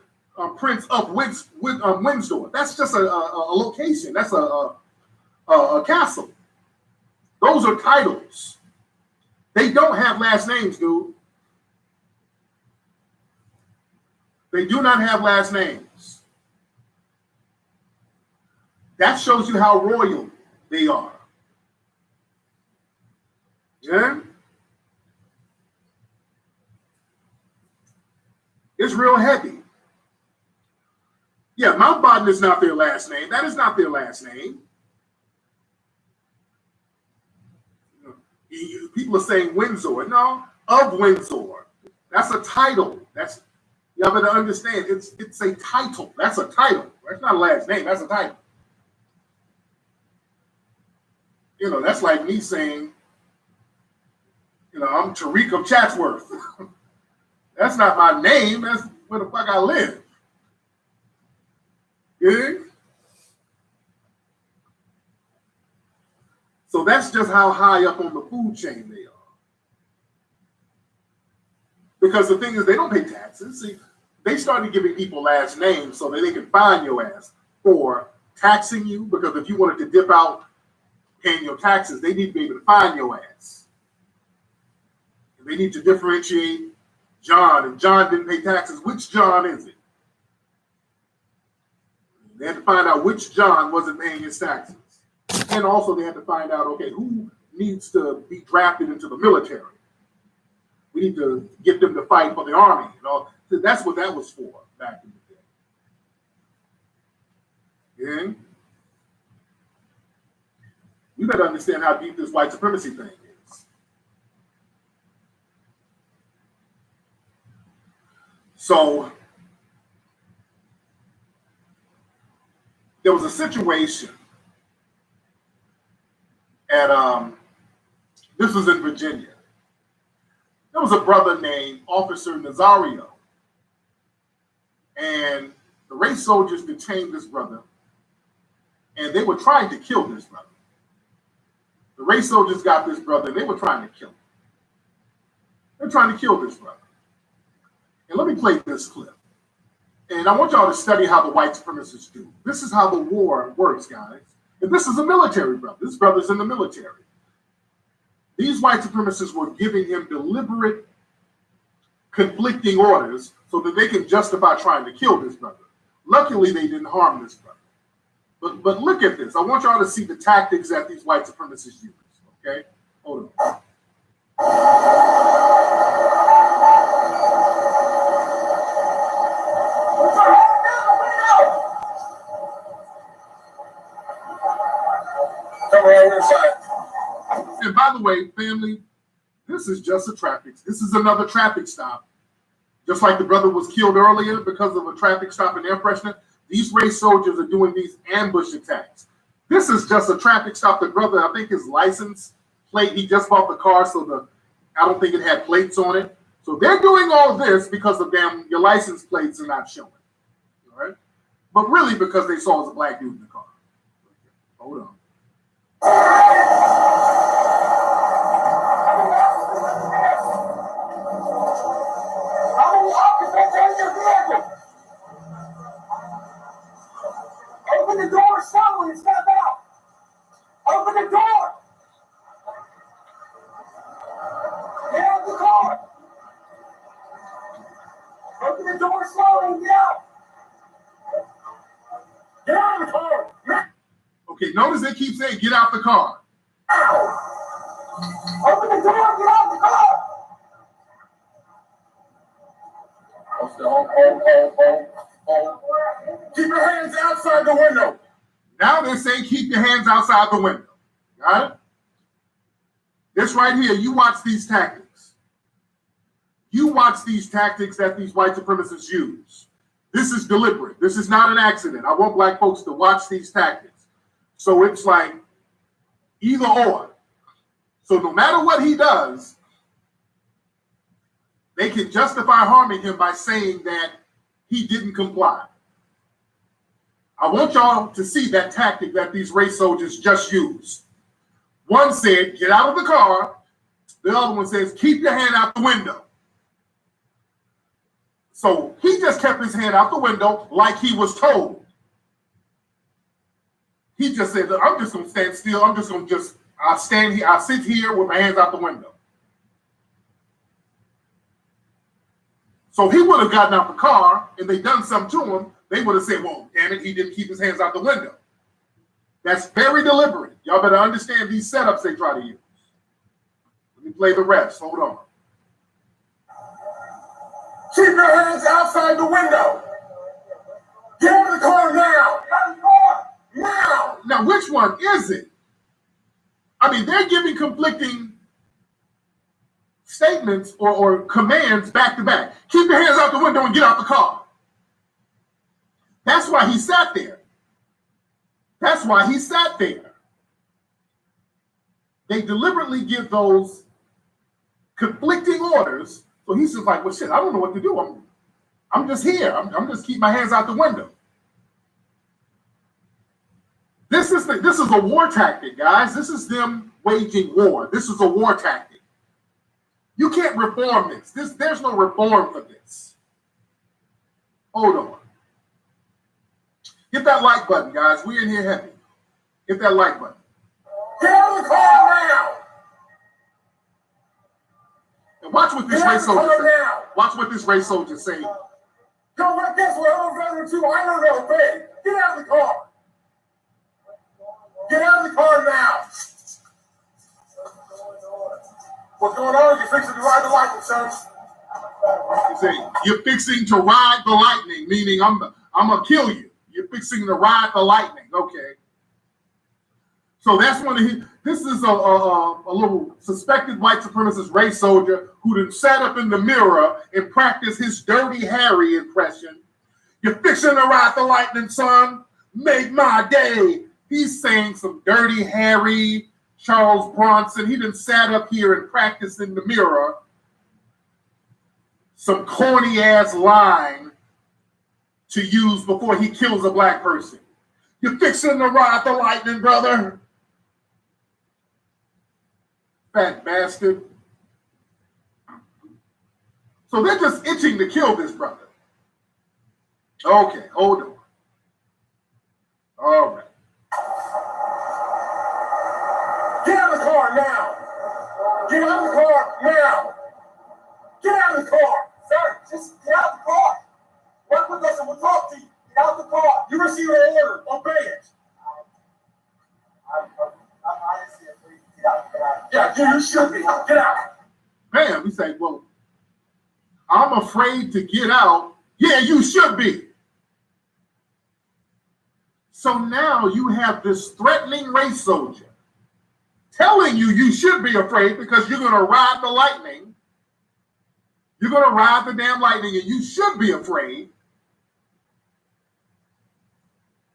Prince of Windsor. That's just a location. That's a castle. Those are titles. They don't have last names, dude. They do not have last names. That shows you how royal they are. Yeah? It's real heavy. Yeah, Mountbatten is not their last name. That is not their last name. People are saying Windsor. No, of Windsor. That's a title. That's, you have to understand. It's a title. That's a title. That's not a last name. That's a title. You know, that's like me saying, you know, I'm Tariq of Chatsworth. That's not my name. That's where the fuck I live. Yeah? So that's just how high up on the food chain they are. Because the thing is, they don't pay taxes. See, they started giving people last names so that they can fine your ass for taxing you. Because if you wanted to dip out paying your taxes, they need to be able to find your ass. And they need to differentiate John. If John didn't pay taxes, which John is it? They had to find out which John wasn't paying his taxes. And also they had to find out, okay, who needs to be drafted into the military? We need to get them to fight for the army. You know, that's what that was for back in the day. Yeah? You better understand how deep this white supremacy thing is. So there was a situation at this was in Virginia. There was a brother named Officer Nazario, and the race soldiers detained this brother, and they were trying to kill this brother. The race soldiers got this brother, and they were trying to kill him. They're trying to kill this brother. And let me play this clip. And I want y'all to study how the white supremacists do. This is how the war works, guys. And this is a military brother. This brother's in the military. These white supremacists were giving him deliberate, conflicting orders so that they can justify trying to kill this brother. Luckily, they didn't harm this brother. But look at this. I want y'all to see the tactics that these white supremacists use. Okay? Hold on. And by the way, family, this is just a traffic. This is another traffic stop. Just like the brother was killed earlier because of a traffic stop in air freshener, these race soldiers are doing these ambush attacks. This is just a traffic stop. The brother, I think his license plate, he just bought the car, so I don't think it had plates on it. So they're doing all this because of your license plates are not showing. All right? But really because they saw it was a black dude in the car. Hold on. Open the door slowly and step out. Open the door. Get out the car. Open the door slowly and get out. Get out of the car. Okay, notice they keep saying, get out the car. Open the door, get out the car. Keep your hands outside the window. Now they're saying keep your hands outside the window. Got it? This right here, you watch these tactics. You watch these tactics that these white supremacists use. This is deliberate. This is not an accident. I want black folks to watch these tactics. So it's like either or. So no matter what he does, they can justify harming him by saying that he didn't comply. I want y'all to see that tactic that these race soldiers just used. One said, get out of the car. The other one says, keep your hand out the window. So he just kept his hand out the window like he was told. He just said, I'm just going to stand still. I'm just going to I'll stand here. I'll sit here with my hands out the window. So if he would have gotten out the car and they done something to him, they would have said, well, damn it, he didn't keep his hands out the window. That's very deliberate. Y'all better understand these setups they try to use. Let me play the rest. Hold on. Keep your hands outside the window. Get out of the car now. Get out of the car now. Now, which one is it? I mean, they're giving conflicting statements or commands back to back. Keep your hands out the window and get out the car. That's why he sat there. That's why he sat there. They deliberately give those conflicting orders. So he's just like, well, shit, I don't know what to do. I'm just here. I'm just keep my hands out the window. This is a war tactic, guys. This is them waging war. This is a war tactic. You can't reform this. There's no reform for this. Hold on. Hit that like button, guys. We're in here heavy. Hit that like button. Get out of the car now. And watch what this race soldier say. Watch what this race soldier say. Go like this. We're over too. I don't know, babe. Get out of the car. Get out of the car now. What's going on? You're fixing to ride the lightning, son. He said, you're fixing to ride the lightning, meaning I'm gonna kill you. You're fixing to ride the lightning. Okay. So that's one of his. This is a little suspected white supremacist race soldier who then sat up in the mirror and practiced his Dirty Harry impression. You're fixing to ride the lightning, son. Make my day. He's saying some Dirty Harry, Charles Bronson. He done sat up here and practiced in the mirror some corny ass line to use before he kills a black person. You're fixing to ride the lightning, brother. Fat bastard. So they're just itching to kill this brother. Okay, hold on. All right. Get out of the car now. Get out of the car now. Get out of the car. Sir, just get out of the car. Work with us and we'll talk to you. Get out of the car. You received an order. Obey it. I see it. Please get out. Yeah, you should be. Get out. Bam, he said, well, I'm afraid to get out. Yeah, you should be. So now you have this threatening race soldier telling you should be afraid because you're going to ride the lightning. You're going to ride the damn lightning and you should be afraid.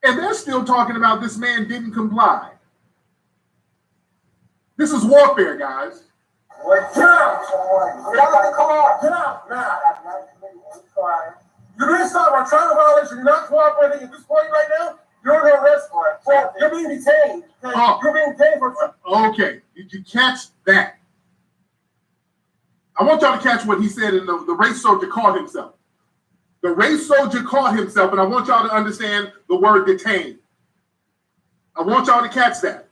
And they're still talking about this man didn't comply. This is warfare, guys. Get out! Get out of the car! Get out now! You're being stopped on trial violation. You're not cooperating at this point right now. You're under arrest warrant. So you're being detained. You're being detained for. Okay, did you catch that? I want y'all to catch what he said in the race soldier caught himself. The race soldier caught himself, and I want y'all to understand the word detained. I want y'all to catch that.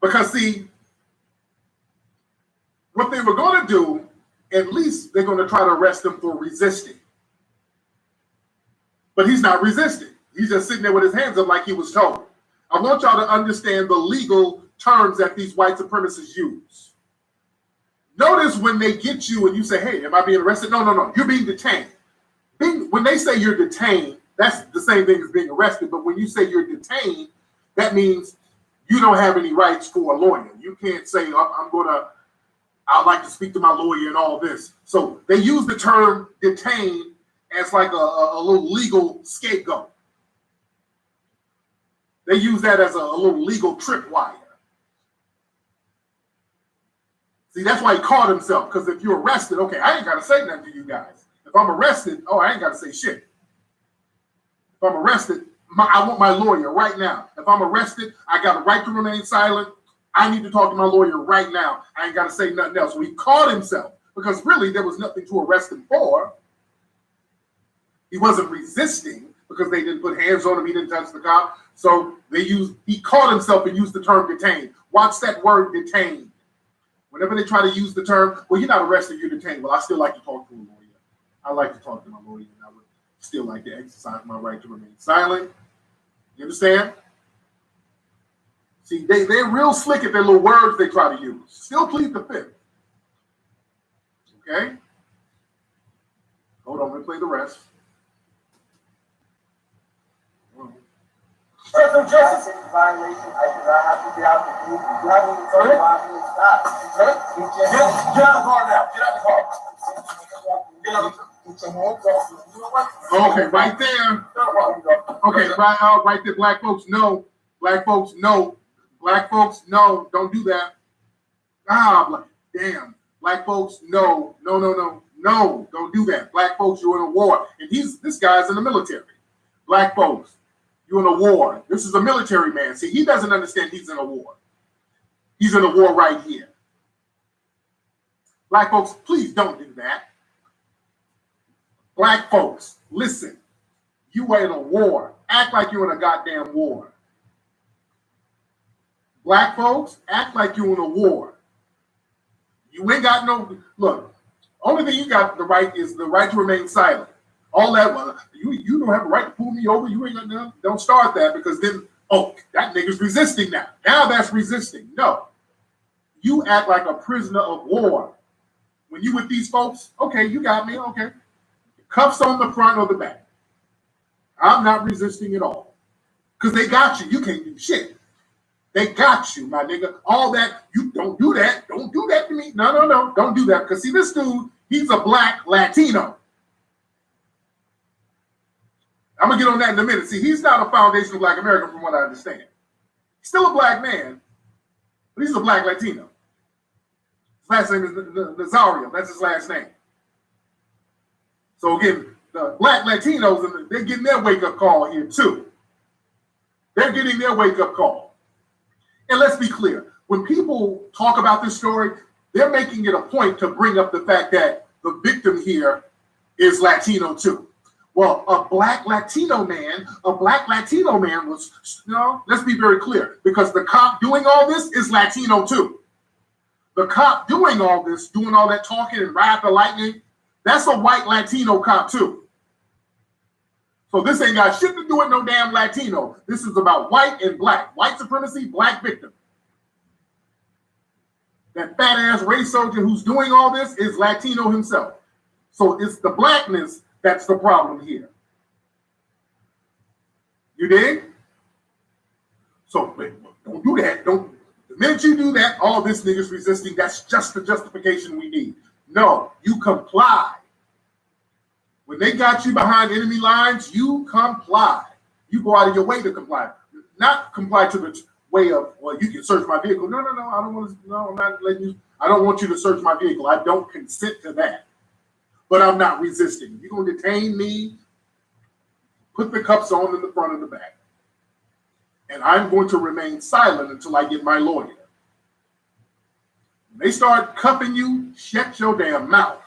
Because, see, what they were going to do, at least they're going to try to arrest him for resisting. But he's not resisting. He's just sitting there with his hands up like he was told. I want y'all to understand the legal terms that these white supremacists use. Notice when they get you and you say, hey, am I being arrested? No. You're being detained. When they say you're detained, that's the same thing as being arrested. But when you say you're detained, that means you don't have any rights for a lawyer. You can't say, I'd like to speak to my lawyer and all this. So they use the term detained as like a little legal scapegoat. They use that as a little legal tripwire. See, that's why he caught himself, because if you're arrested, okay, I ain't got to say nothing to you guys. If I'm arrested, I ain't got to say shit. If I'm arrested, I want my lawyer right now. If I'm arrested, I got a right to remain silent. I need to talk to my lawyer right now. I ain't got to say nothing else. So he caught himself, because really there was nothing to arrest him for. He wasn't resisting because they didn't put hands on him. He didn't touch the cop. So he caught himself and used the term detained. Watch that word detained. Whenever they try to use the term, well, you're not arrested, you're detained. Well, I still like to talk to a lawyer. I like to talk to my lawyer, and I would still like to exercise my right to remain silent. You understand? See, they're real slick at their little words they try to use. Still plead the fifth. Okay? Hold on, let me play the rest. Federal justice violation. I do not have to get out the booth. You haven't even told me why I'm stop. Get out of the car now. Get out of the car. Get out of the car. Get your hands off. You know what? Okay, right there. Okay, right there. Black folks, no. Black folks, no. Black folks, no. Don't do that. Damn. Black folks, no. No. Don't do that. Black folks, you're in a war. And this guy's in the military. Black folks, you're in a war. This is a military man. See, he doesn't understand he's in a war. He's in a war right here. Black folks, please don't do that. Black folks, listen. You are in a war. Act like you're in a goddamn war. Black folks, act like you're in a war. You ain't got no, look, only thing you got the right is the right to remain silent. All that, well, you don't have the right to pull me over. You ain't gonna, don't start that because then, that nigga's resisting now. Now that's resisting. No. You act like a prisoner of war. When you with these folks, okay, you got me, okay. Cuffs on the front or the back. I'm not resisting at all. Because they got you. You can't do shit. They got you, my nigga. All that, you don't do that. Don't do that to me. No. Don't do that. Because see, this dude, he's a black Latino. I'm going to get on that in a minute. See, he's not a foundational black American from what I understand. He's still a black man, but he's a black Latino. His last name is Nazario. That's his last name. So again, the black Latinos, they're getting their wake-up call here too. They're getting their wake-up call. And let's be clear, when people talk about this story, they're making it a point to bring up the fact that the victim here is Latino too. Well, a black Latino man was, let's be very clear, because the cop doing all this is Latino too. The cop doing all this, doing all that talking and ride the lightning, that's a white Latino cop too. So this ain't got shit to do with no damn Latino. This is about white and black. White supremacy, black victim. That fat ass race soldier who's doing all this is Latino himself. So it's the blackness that's the problem here. You dig? So don't do that. The minute you do that, all this niggas resisting, that's just the justification we need. No, you comply. When they got you behind enemy lines, you comply. You go out of your way to comply. Not comply to the way of, well, you can search my vehicle. No, I don't want to, no, I'm not letting you, I don't want you to search my vehicle. I don't consent to that. But I'm not resisting. You're going to detain me, put the cuffs on in the front and the back. And I'm going to remain silent until I get my lawyer. When they start cuffing you, shut your damn mouth.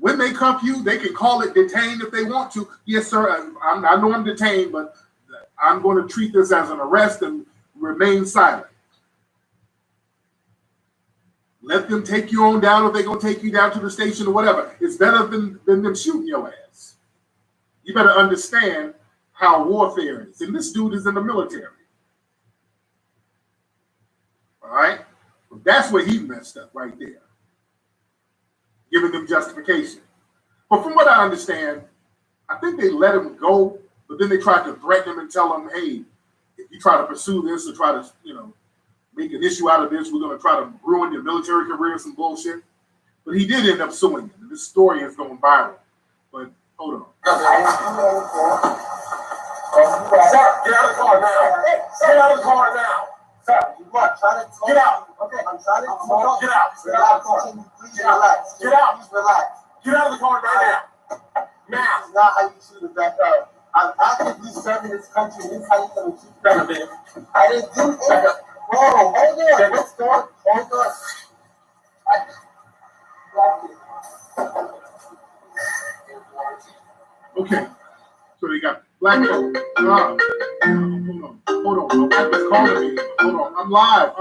When they cuff you, they can call it detained if they want to. Yes, sir, I know I'm detained, but I'm going to treat this as an arrest and remain silent. Let them take you on down, or they're going to take you down to the station or whatever. It's better than them shooting your ass. You better understand how warfare is. And this dude is in the military. All right? That's where he messed up right there. Giving them justification. But from what I understand, I think they let him go, but then they tried to threaten him and tell him, hey, if you try to pursue this or try to, make an issue out of this, we're going to try to ruin your military career, some bullshit. But he did end up suing him. And this story is going viral. But hold on. Sir, get out of the car now. Get out of the car now. Sir, you what? Get out. Okay, I'm trying to talk. Get out. Please relax. Get out. Please relax. Get out of the car right now. Now. This is not how you shoot it back up. I'm actively serving this country. This is how you going to shoot back up. I didn't do it. Whoa, hold on. Let's start. Hold on. Okay. So they got black people. Hold on. My wife is calling me. Hold on. I'm live.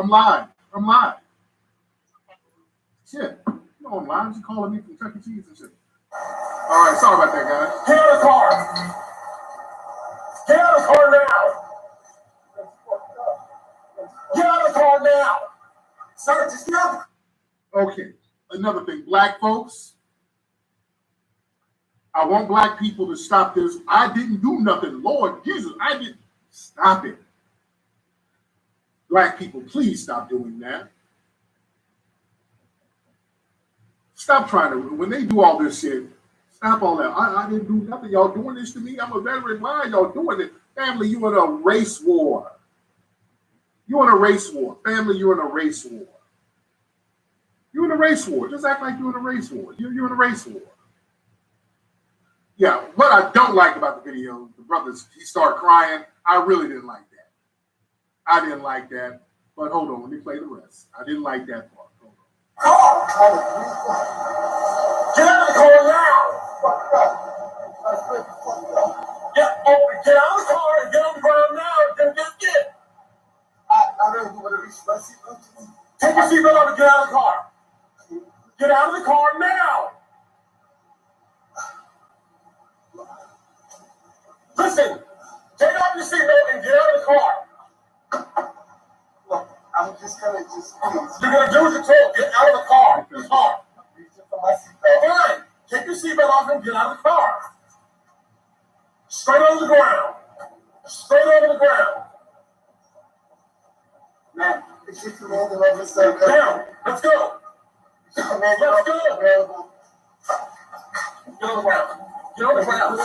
Shit. No, I'm live. She's calling me from Chuck E. Cheese and shit. All right. Sorry about that, guys. Get out of the car. Get out of the car now. car now. Sir, just get out. Okay, another thing, black folks, I want black people to stop this. I didn't do nothing. Lord Jesus, I didn't. Stop it. Black people, please stop doing that. Stop trying to, when they do all this shit, stop all that. I didn't do nothing. Y'all doing this to me. I'm a veteran. Why are y'all doing it? Family, you in a race war. You in a race war. Family, you're in a race war. You're in a race war. Just act like you're in a race war. You're in a race war. Yeah, what I don't like about the video, the brothers, he started crying. I really didn't like that. I didn't like that. But hold on, let me play the rest. I didn't like that part. Hold on. Get out of the car now. Get out of the car and get on the ground now and get. I don't know what it is. Take your seatbelt off and get out of the car. Get out of the car now. Listen, take off your seatbelt and get out of the car. Look, I'm just gonna You're gonna do what you're told. Get out of the car. The car. Fine. Take your seatbelt off and get out of the car. Straight over the ground. Straight over the ground. Now, it's your commander officer. Now, let's go. Let's go. Get on the ground. Get on the ground.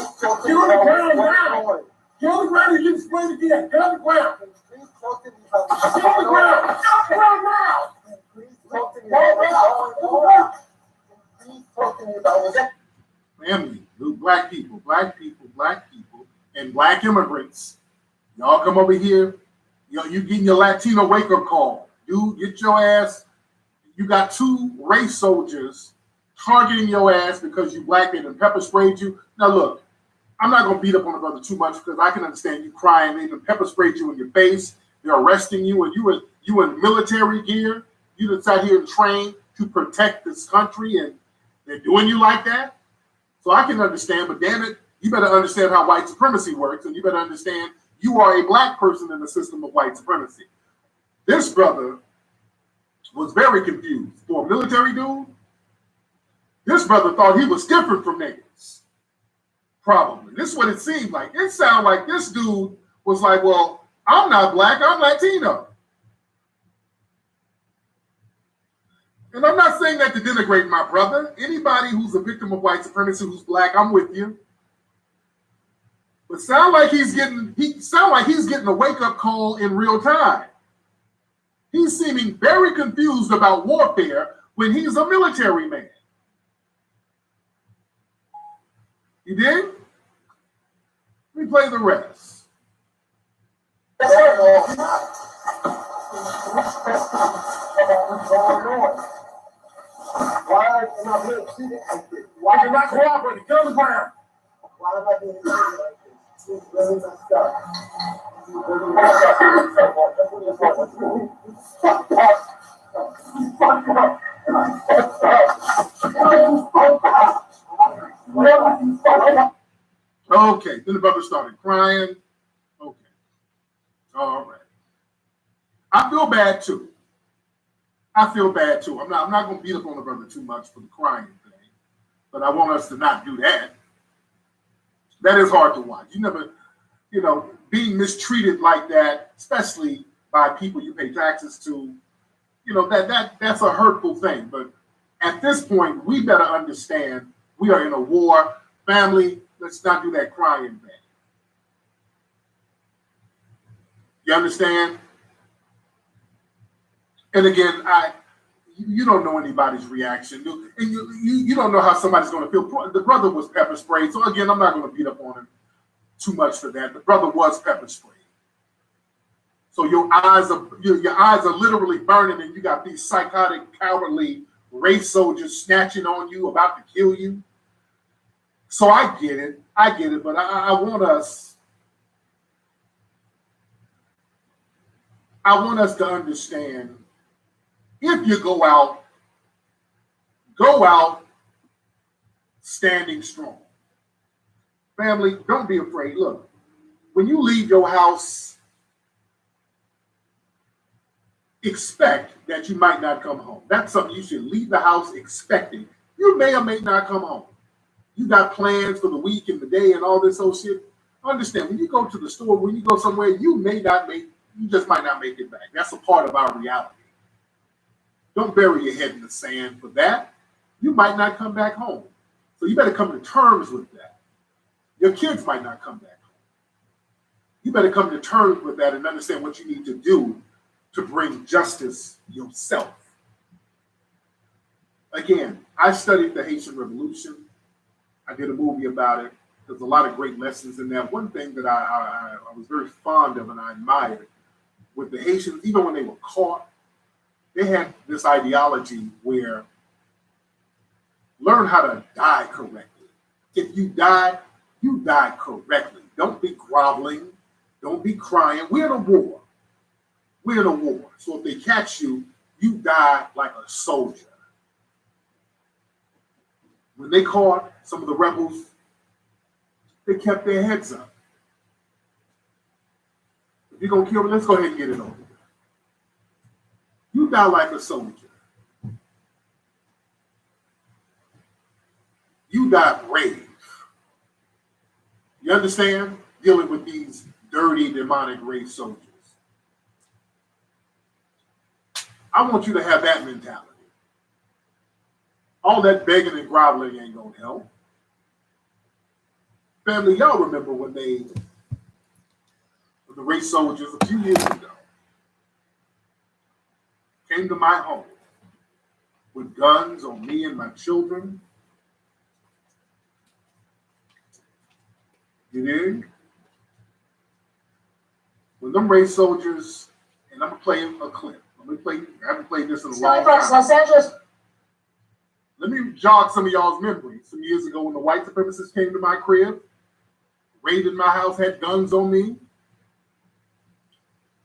Get on the ground now. Get on the ground and get sprayed again. Get on the ground. Please talk to me about this. Get on the ground. Get on the ground now. Please talk to me about this. Please talk to me about this. Family, black people, and black immigrants. Y'all come over here. You getting your Latino wake-up call. Dude, get your ass. You got 2 race soldiers targeting your ass because you black and pepper sprayed you. Now look, I'm not gonna beat up on the brother too much because I can understand you crying. They even pepper sprayed you in your face. They're arresting you, and you in military gear. You just here and trained to protect this country, and they're doing you like that. So I can understand, but damn it, you better understand how white supremacy works, and you better understand you are a black person in the system of white supremacy. This brother was very confused. For a military dude, this brother thought he was different from niggas. Probably. This is what it seemed like. It sounded like this dude was like, well, I'm not black, I'm Latino. And I'm not saying that to denigrate my brother. Anybody who's a victim of white supremacy who's black, I'm with you. But sound like he's getting a wake-up call in real time. He's seeming very confused about warfare when he's a military man. You did? Let me play the rest. Why am I being treated like this? Why am I cooperating? Get on the ground. Why am I being treated like this? It's really messed up. It's really messed up. Okay, then the brother started crying. Okay. All right. I feel bad too. I'm not going to beat up on the brother too much for the crying thing, but I want us to not do that. That is hard to watch. You never, being mistreated like that, especially by people you pay taxes to, that's a hurtful thing. But at this point, we better understand we are in a war. Family, let's not do that crying thing. You understand? And again, you don't know anybody's reaction, and you don't know how somebody's going to feel. The brother was pepper sprayed, so again, I'm not going to beat up on him too much for that. The brother was pepper sprayed, so your eyes are literally burning, and you got these psychotic, cowardly race soldiers snatching on you, about to kill you. So I get it, but I want us to understand. If you go out standing strong. Family, don't be afraid. Look, when you leave your house, expect that you might not come home. That's something you should leave the house expecting. You may or may not come home. You got plans for the week and the day and all this whole shit. Understand, when you go to the store, when you go somewhere, you just might not make it back. That's a part of our reality. Don't bury your head in the sand for that. You might not come back home. So you better come to terms with that. Your kids might not come back home. You better come to terms with that and understand what you need to do to bring justice yourself. Again, I studied the Haitian Revolution. I did a movie about it. There's a lot of great lessons in that. One thing that I was very fond of and I admired with the Haitians, even when they were caught, they had this ideology where learn how to die correctly. If you die correctly. Don't be groveling. Don't be crying. We're in a war. We're in a war. So if they catch you, you die like a soldier. When they caught some of the rebels, they kept their heads up. If you're going to kill me, let's go ahead and get it over. You die like a soldier. You die brave. You understand? Dealing with these dirty, demonic race soldiers. I want you to have that mentality. All that begging and groveling ain't going to help. Family, y'all remember when the race soldiers a few years ago came to my home with guns on me and my children. You dig? When them race soldiers, and I'm going to play a clip. I haven't played this in a long time. Los Angeles. Let me jog some of y'all's memories. Some years ago when the white supremacists came to my crib, raided my house, had guns on me.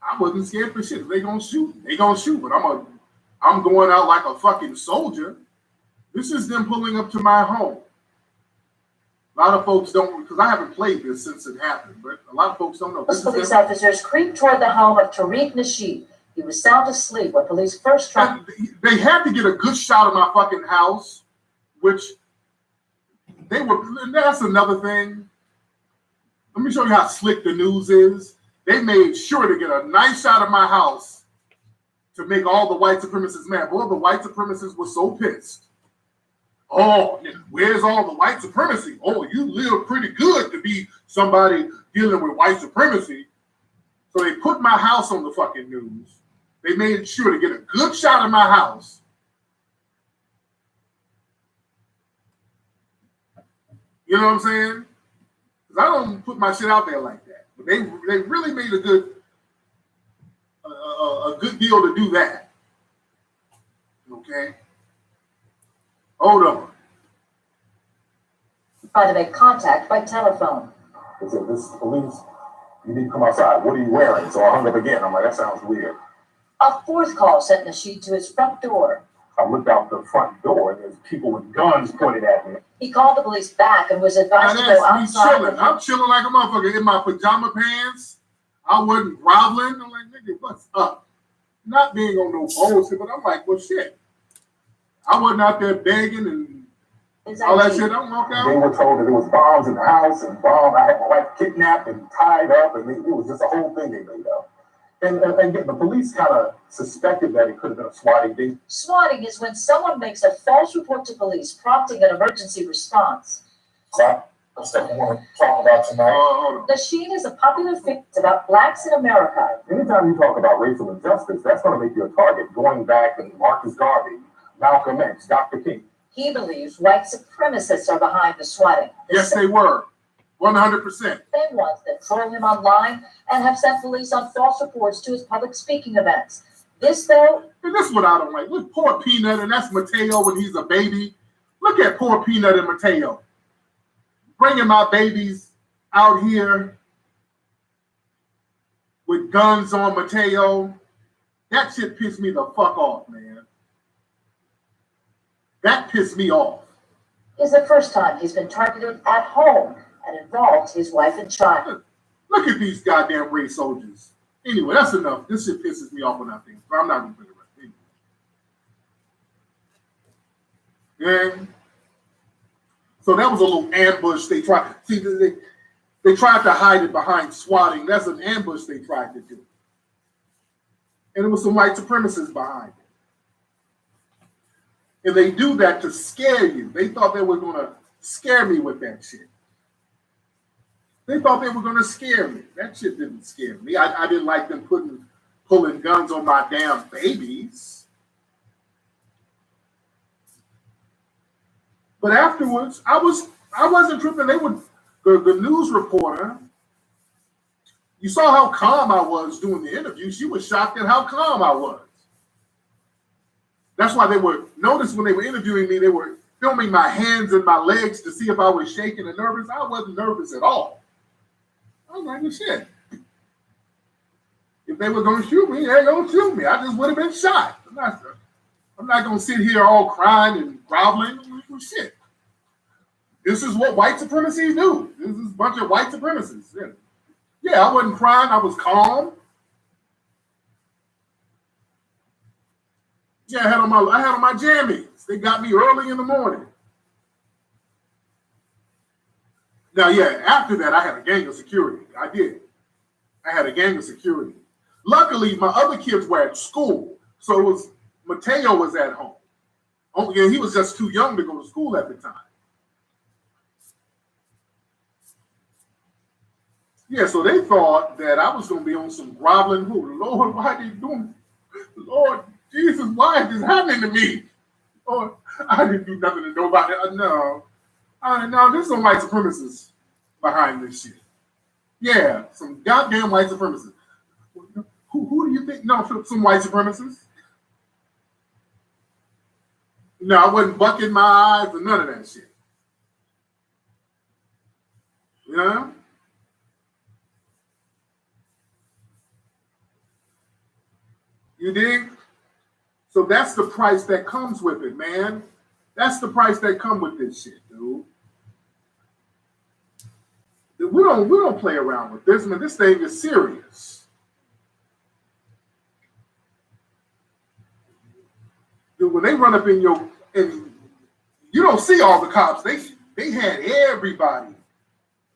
I wasn't scared for shit. If they gonna shoot, they gonna shoot. But I'm going out like a fucking soldier. This is them pulling up to my home. A lot of folks don't, because I haven't played this since it happened, but a lot of folks don't know. Police officers creeped toward the home of Tariq Nasheed. He was sound asleep when police first tried. They had to get a good shot of my fucking house, which they were, and that's another thing. Let me show you how slick the news is. They made sure to get a nice shot of my house to make all the white supremacists mad. Boy, the white supremacists were so pissed. Oh, where's all the white supremacy? Oh, you live pretty good to be somebody dealing with white supremacy. So they put my house on the fucking news. They made sure to get a good shot of my house. You know what I'm saying? Because I don't put my shit out there like that. But they really made a good deal to do that. Okay? Hold on. Tried to make contact by telephone. They said, this is police. You need to come outside. What are you wearing? So I hung up again. I'm like, that sounds weird. A fourth call sent Nasheed to his front door. I looked out the front door and there's people with guns pointed at me. He called the police back and was advised to go outside. Chilling. I'm chilling like a motherfucker in my pajama pants. I wasn't groveling. I'm like, nigga, what's up? Not being on no bullshit, but I'm like, well, shit. I wasn't out there begging and all that shit. I walked out. They were told that there was bombs in the house and I had my wife kidnapped and tied up, and it was just a whole thing they made up. And the police kind of suspected that it could have been a swatting thing. Swatting is when someone makes a false report to police, prompting an emergency response. So that's what I want to talk about tonight. Nasheed is a popular figure about blacks in America. Anytime you talk about racial injustice, that's going to make you a target. Going back and Marcus Garvey, Malcolm X, Dr. King. He believes white supremacists are behind the swatting. Yes, they were. 100%. Same ones that troll him online and have sent police on false reports to his public speaking events. This, though... And this is what I don't like. Look, poor Peanut, and that's Mateo when he's a baby. Look at poor Peanut and Mateo. Bringing my babies out here with guns on Mateo. That shit pissed me the fuck off, man. That pissed me off. It's the first time he's been targeted at home and involved his wife and child. Look at these goddamn race soldiers. Anyway, that's enough. This shit pisses me off when I think, but I'm not gonna bring it up. Anyway. And so that was a little ambush they tried. See, they tried to hide it behind swatting. That's an ambush they tried to do. And there was some white supremacists behind it. And they do that to scare you. They thought they were going to scare me with that shit. They thought they were going to scare me. That shit didn't scare me. I didn't like them pulling guns on my damn babies. But afterwards, I wasn't tripping. They would the news reporter. You saw how calm I was doing the interview. She was shocked at how calm I was. That's why notice when they were interviewing me, they were filming my hands and my legs to see if I was shaking and nervous. I wasn't nervous at all. I was like, well, shit. If they were going to shoot me, they're going to shoot me. I just would have been shot. I'm not going to sit here all crying and groveling. Well, shit. This is what white supremacists do. This is a bunch of white supremacists. Yeah, I wasn't crying. I was calm. Yeah, I had on my jammies. They got me early in the morning. Now, yeah, after that, I had a gang of security. I did. I had a gang of security. Luckily, my other kids were at school. So Mateo was at home. Oh, yeah, he was just too young to go to school at the time. Yeah, so they thought that I was going to be on some groveling hood. Lord, why are you doing? Lord Jesus, why is this happening to me? Lord, I didn't do nothing to nobody. No, there's some white supremacists behind this shit. Yeah, some goddamn white supremacists. Who do you think? No, some white supremacists. No, I wasn't bucking my eyes or none of that shit. You know? You dig? So that's the price that comes with it, man. That's the price that comes with this shit, dude. We don't play around with this, man. This thing is serious. Dude, when they run up in and you don't see all the cops. They had everybody.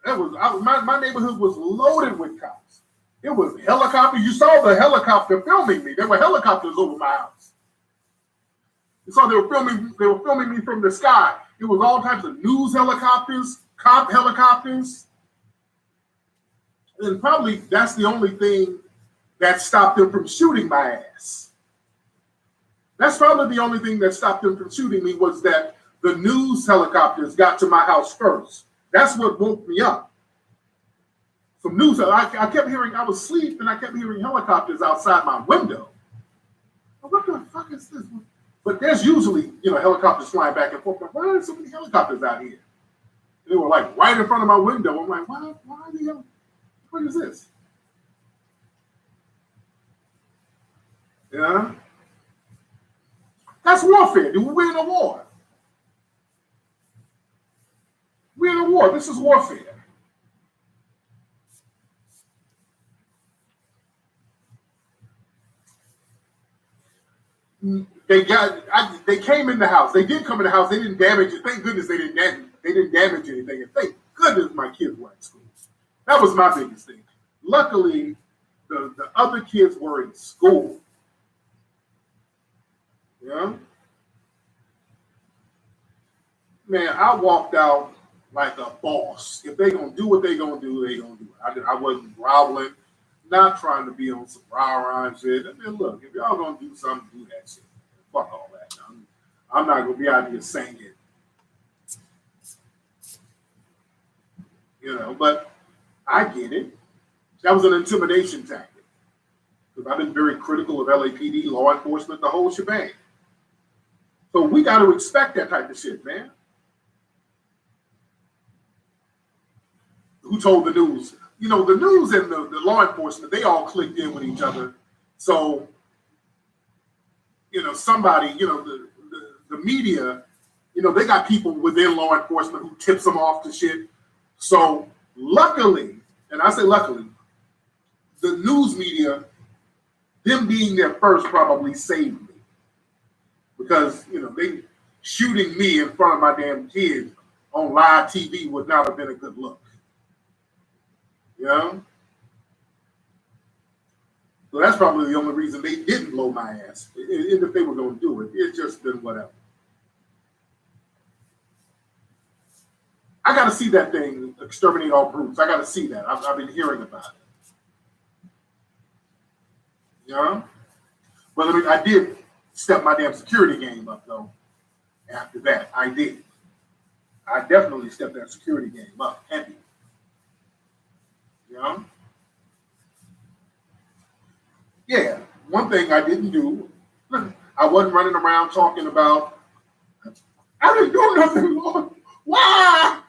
My neighborhood was loaded with cops. It was helicopters. You saw the helicopter filming me. There were helicopters over my house. You saw they were filming me from the sky. It was all types of news helicopters, cop helicopters. And probably that's the only thing that stopped them from shooting my ass. That's probably the only thing that stopped them from shooting me was that the news helicopters got to my house first. That's what woke me up. Some news, I kept hearing, I was asleep and I kept hearing helicopters outside my window. What the fuck is this? But there's usually, helicopters flying back and forth. But why are there so many helicopters out here? And they were like right in front of my window. I'm like, why are they? What is this? Yeah. That's warfare, dude. We're in a war. We're in a war. This is warfare. They came in the house. They did come in the house. They didn't damage it. Thank goodness they didn't damage anything. And thank goodness my kids were in school. That was my biggest thing. Luckily, the other kids were in school. Yeah. Man, I walked out like a boss. If they gonna do what they gonna do, they gonna do it. I wasn't groveling, not trying to be on some rah-rah and shit. I mean, look, if y'all gonna do something, do that shit. Fuck all that. I'm not gonna be out here saying it. But I get it. That was an intimidation tactic. Because I've been very critical of LAPD, law enforcement, the whole shebang. So we got to expect that type of shit, man. Who told the news? The news and the law enforcement, they all clicked in with each other. So, somebody, the media, they got people within law enforcement who tips them off to shit. So luckily, and I say luckily, the news media, them being there first probably saved me. Because, they shooting me in front of my damn kids on live TV would not have been a good look. So that's probably the only reason they didn't blow my ass. If they were going to do it, it's just been whatever. I got to see that thing, Exterminate All Brutes. I got to see that. I've been hearing about it. But I did step my damn security game up, though. After that, I did. I definitely stepped that security game up heavy. Yeah, one thing I didn't do, I wasn't running around talking about, I didn't do nothing, Lord. Why?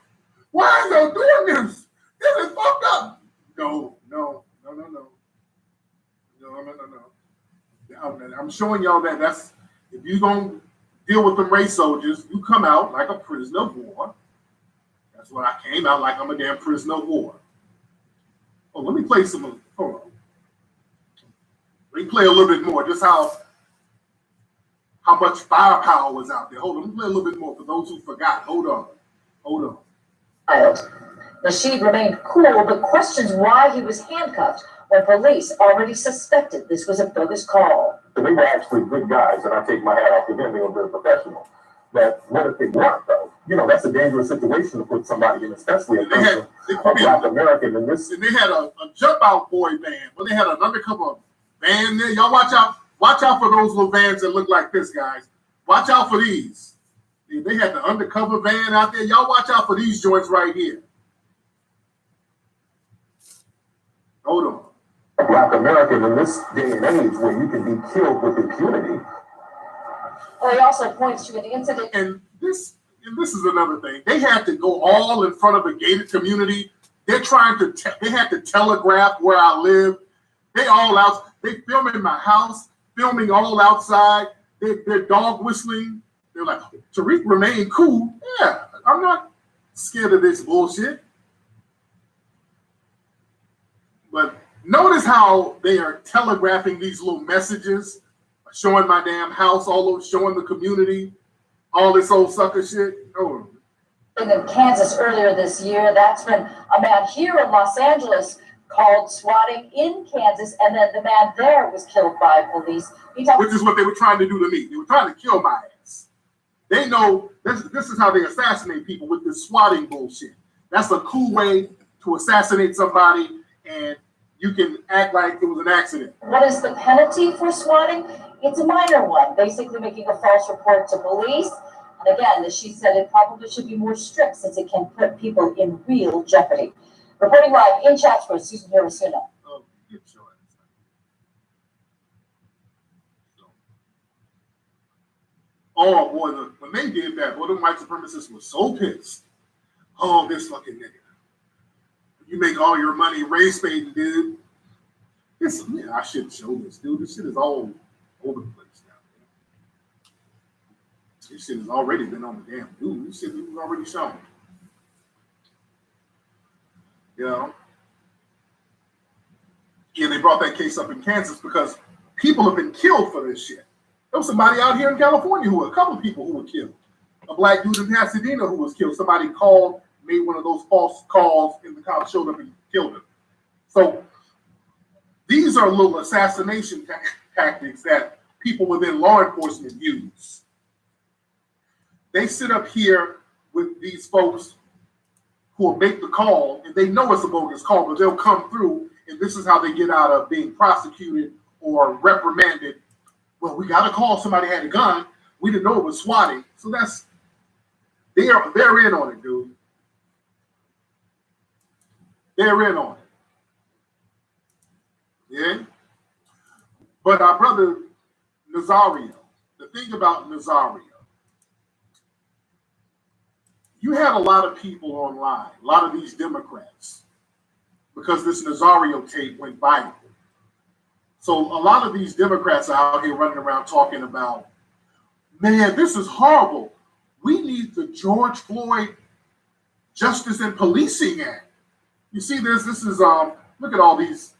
Why are you doing this? This is fucked up. No. I'm showing y'all that's, if you're going to deal with them race soldiers, you come out like a prisoner of war. That's what I came out like. I'm a damn prisoner of war. Oh, let me play some, hold on. Let me play a little bit more, just how much firepower was out there. Hold on, let me play a little bit more for those who forgot. Hold on. Nasheed remained cool, but questions why he was handcuffed when police already suspected this was a bogus call. They were actually good guys, and I take my hat off to them. They were very professional. But what if they weren't, though? That's a dangerous situation to put somebody in, especially a Black American in this. And they had a jump out boy van. Well, they had an undercover van there. Y'all watch out. Watch out for those little vans that look like this, guys. Watch out for these. They had the undercover van out there. Y'all watch out for these joints right here. Hold on. Black American in this day and age where you can be killed with impunity. Well, he also points to an incident. And this is another thing. They had to go all in front of a gated community. They're trying to, they had to telegraph where I live. They filming my house, filming all outside. They're dog whistling. They're like, Tariq remain cool. Yeah, I'm not scared of this bullshit. But notice how they are telegraphing these little messages, showing my damn house, all over, showing the community, all this old sucker shit. Oh. In Kansas earlier this year, that's when a man here in Los Angeles called swatting in Kansas, and then the man there was killed by police. Which is what they were trying to do to me. They were trying to kill my ass. They know this is how they assassinate people, with this swatting bullshit. That's a cool way to assassinate somebody, and you can act like it was an accident. What is the penalty for swatting? It's a minor one, basically making a false report to police. And again, she said it probably should be more strict since it can put people in real jeopardy. Reporting live in Chatsworth, Susan Hirosuna. Oh, get your ass. Oh boy, when they did that, boy, them white supremacists were so pissed. Oh, this fucking nigga. You make all your money race baiting, dude. I shouldn't show this, dude. This shit is all over the place now. This shit has already been on the damn news. This shit was already shown. Yeah, they brought that case up in Kansas because people have been killed for this shit. There was somebody out here in California a couple of people who were killed. A black dude in Pasadena who was killed. Somebody made one of those false calls, and the cops showed up and killed him. So these are little assassination tactics that people within law enforcement use. They sit up here with these folks who will make the call, and they know it's a bogus call, but they'll come through, and this is how they get out of being prosecuted or reprimanded. Well, we got a call, somebody had a gun. We didn't know it was swatting. So they're in on it, dude. They're in on it. Yeah? But our brother Nazario, the thing about Nazario, you had a lot of people online, a lot of these Democrats, because this Nazario tape went viral. So a lot of these Democrats are out here running around talking about, man, this is horrible. We need the George Floyd Justice and Policing Act. You see this? This is look at all these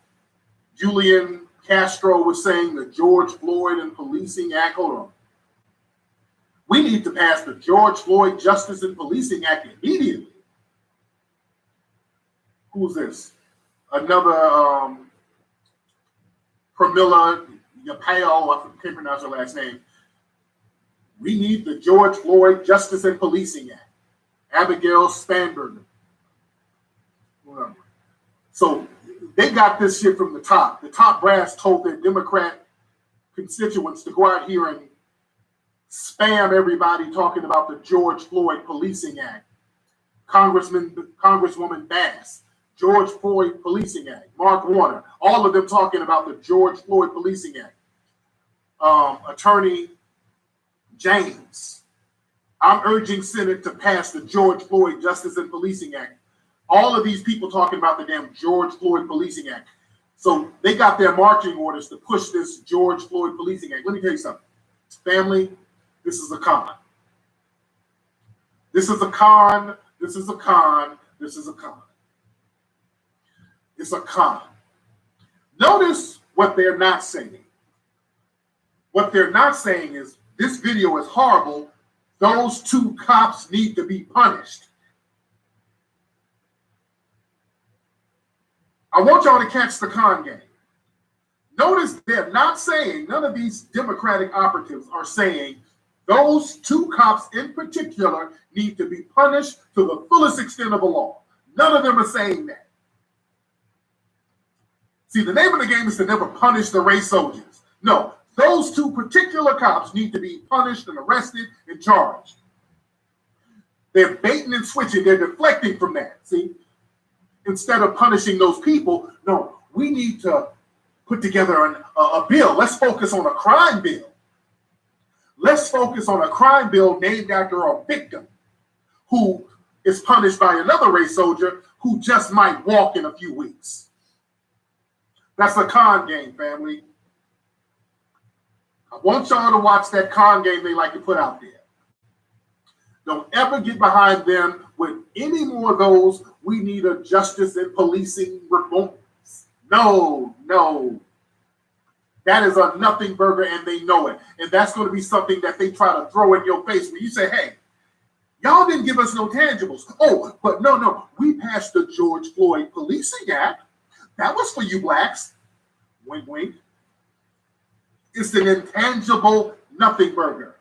Julian Castro was saying the George Floyd and Policing Act. Hold on. We need to pass the George Floyd Justice and Policing Act immediately. Who's this? Another Pramila Yapao, I can't pronounce her last name. We need the George Floyd Justice and Policing Act. Abigail Spanberger. So they got this shit from the top. The top brass told their Democrat constituents to go out here and spam everybody talking about the George Floyd Policing Act. Congresswoman Bass, George Floyd Policing Act, Mark Warner, all of them talking about the George Floyd Policing Act. Attorney James, I'm urging Senate to pass the George Floyd Justice and Policing Act. All of these people talking about the damn George Floyd Policing Act. So they got their marching orders to push this George Floyd Policing Act. Let me tell you something. Family, this is a con. This is a con. This is a con. This is a con. It's a con. Notice what they're not saying. What they're not saying is this video is horrible. Those two cops need to be punished. I want y'all to catch the con game. Notice they're not saying, none of these Democratic operatives are saying those two cops in particular need to be punished to the fullest extent of the law. None of them are saying that. See, the name of the game is to never punish the race soldiers. No, those two particular cops need to be punished and arrested and charged. They're baiting and switching. They're deflecting from that, see? Instead of punishing those people, no, we need to put together a bill. Let's focus on a crime bill. Let's focus on a crime bill named after a victim who is punished by another race soldier who just might walk in a few weeks. That's a con game, family. I want y'all to watch that con game they like to put out there. Don't ever get behind them with any more of those. We need a justice and policing reform. No, no. That is a nothing burger, and they know it. And that's going to be something that they try to throw in your face when you say, hey, y'all didn't give us no tangibles. Oh, but no, we passed the George Floyd Policing Act. That was for you blacks. Wink, wink. It's an intangible nothing burger.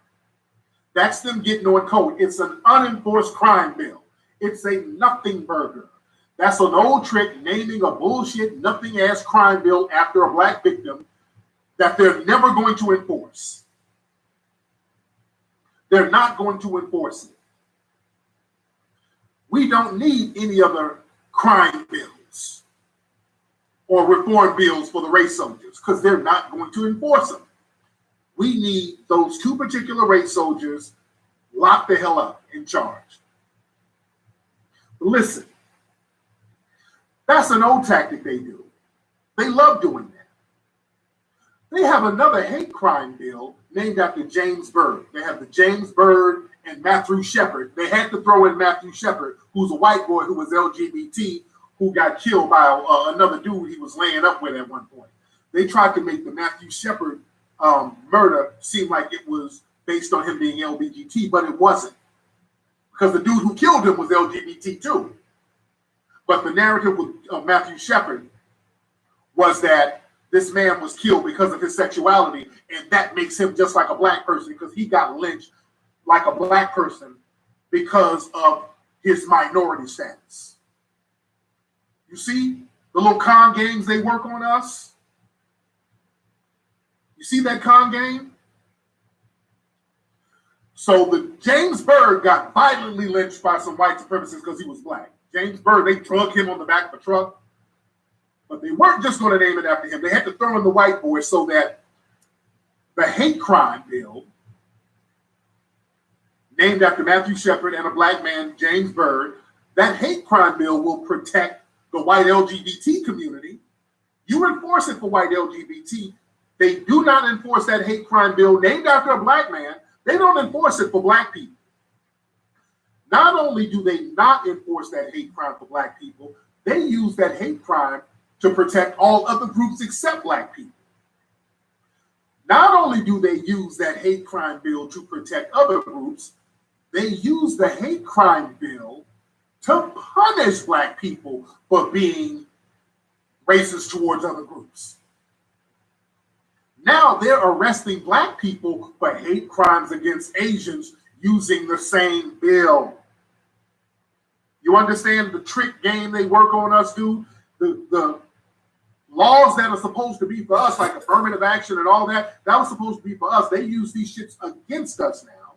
That's them getting on code. It's an unenforced crime bill. It's a nothing burger. That's an old trick, naming a bullshit nothing ass crime bill after a black victim that they're never going to enforce. They're not going to enforce it. We don't need any other crime bills or reform bills for the race soldiers because they're not going to enforce them. We need those two particular race soldiers locked the hell up in charge. But listen, that's an old tactic they do. They love doing that. They have another hate crime bill named after James Byrd. They have the James Byrd and Matthew Shepard. They had to throw in Matthew Shepard, who's a white boy who was LGBT, who got killed by another dude he was laying up with at one point. They tried to make the Matthew Shepard murder seemed like it was based on him being LGBT, but it wasn't. Because the dude who killed him was LGBT too. But the narrative with Matthew Shepard was that this man was killed because of his sexuality, and that makes him just like a black person because he got lynched like a black person because of his minority status. You see the little con games they work on us? You see that con game? So the James Byrd got violently lynched by some white supremacists because he was black. James Byrd, they drug him on the back of a truck. But they weren't just going to name it after him. They had to throw in the white boy so that the hate crime bill, named after Matthew Shepard and a black man, James Byrd, that hate crime bill will protect the white LGBT community. You enforce it for white LGBT. They do not enforce that hate crime bill named after a black man. They don't enforce it for black people. Not only do they not enforce that hate crime for black people, they use that hate crime to protect all other groups except black people. Not only do they use that hate crime bill to protect other groups, they use the hate crime bill to punish black people for being racist towards other groups. Now they're arresting black people for hate crimes against Asians using the same bill. You understand the trick game they work on us, dude? The laws that are supposed to be for us, like affirmative action and all that, that was supposed to be for us. They use these shits against us now.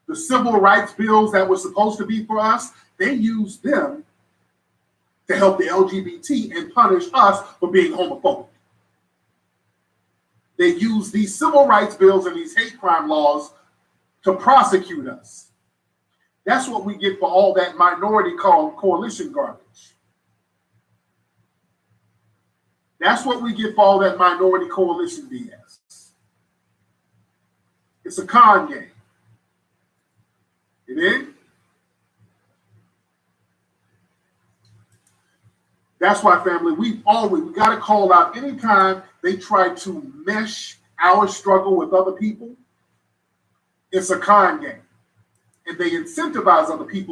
The civil rights bills that were supposed to be for us, they use them to help the LGBT and punish us for being homophobic. They use these civil rights bills and these hate crime laws to prosecute us. That's what we get for all that minority coalition garbage. That's what we get for all that minority coalition BS. It's a con game. It is? That's why, family, we got to call out anytime they try to mesh our struggle with other people. It's a con game. And they incentivize other people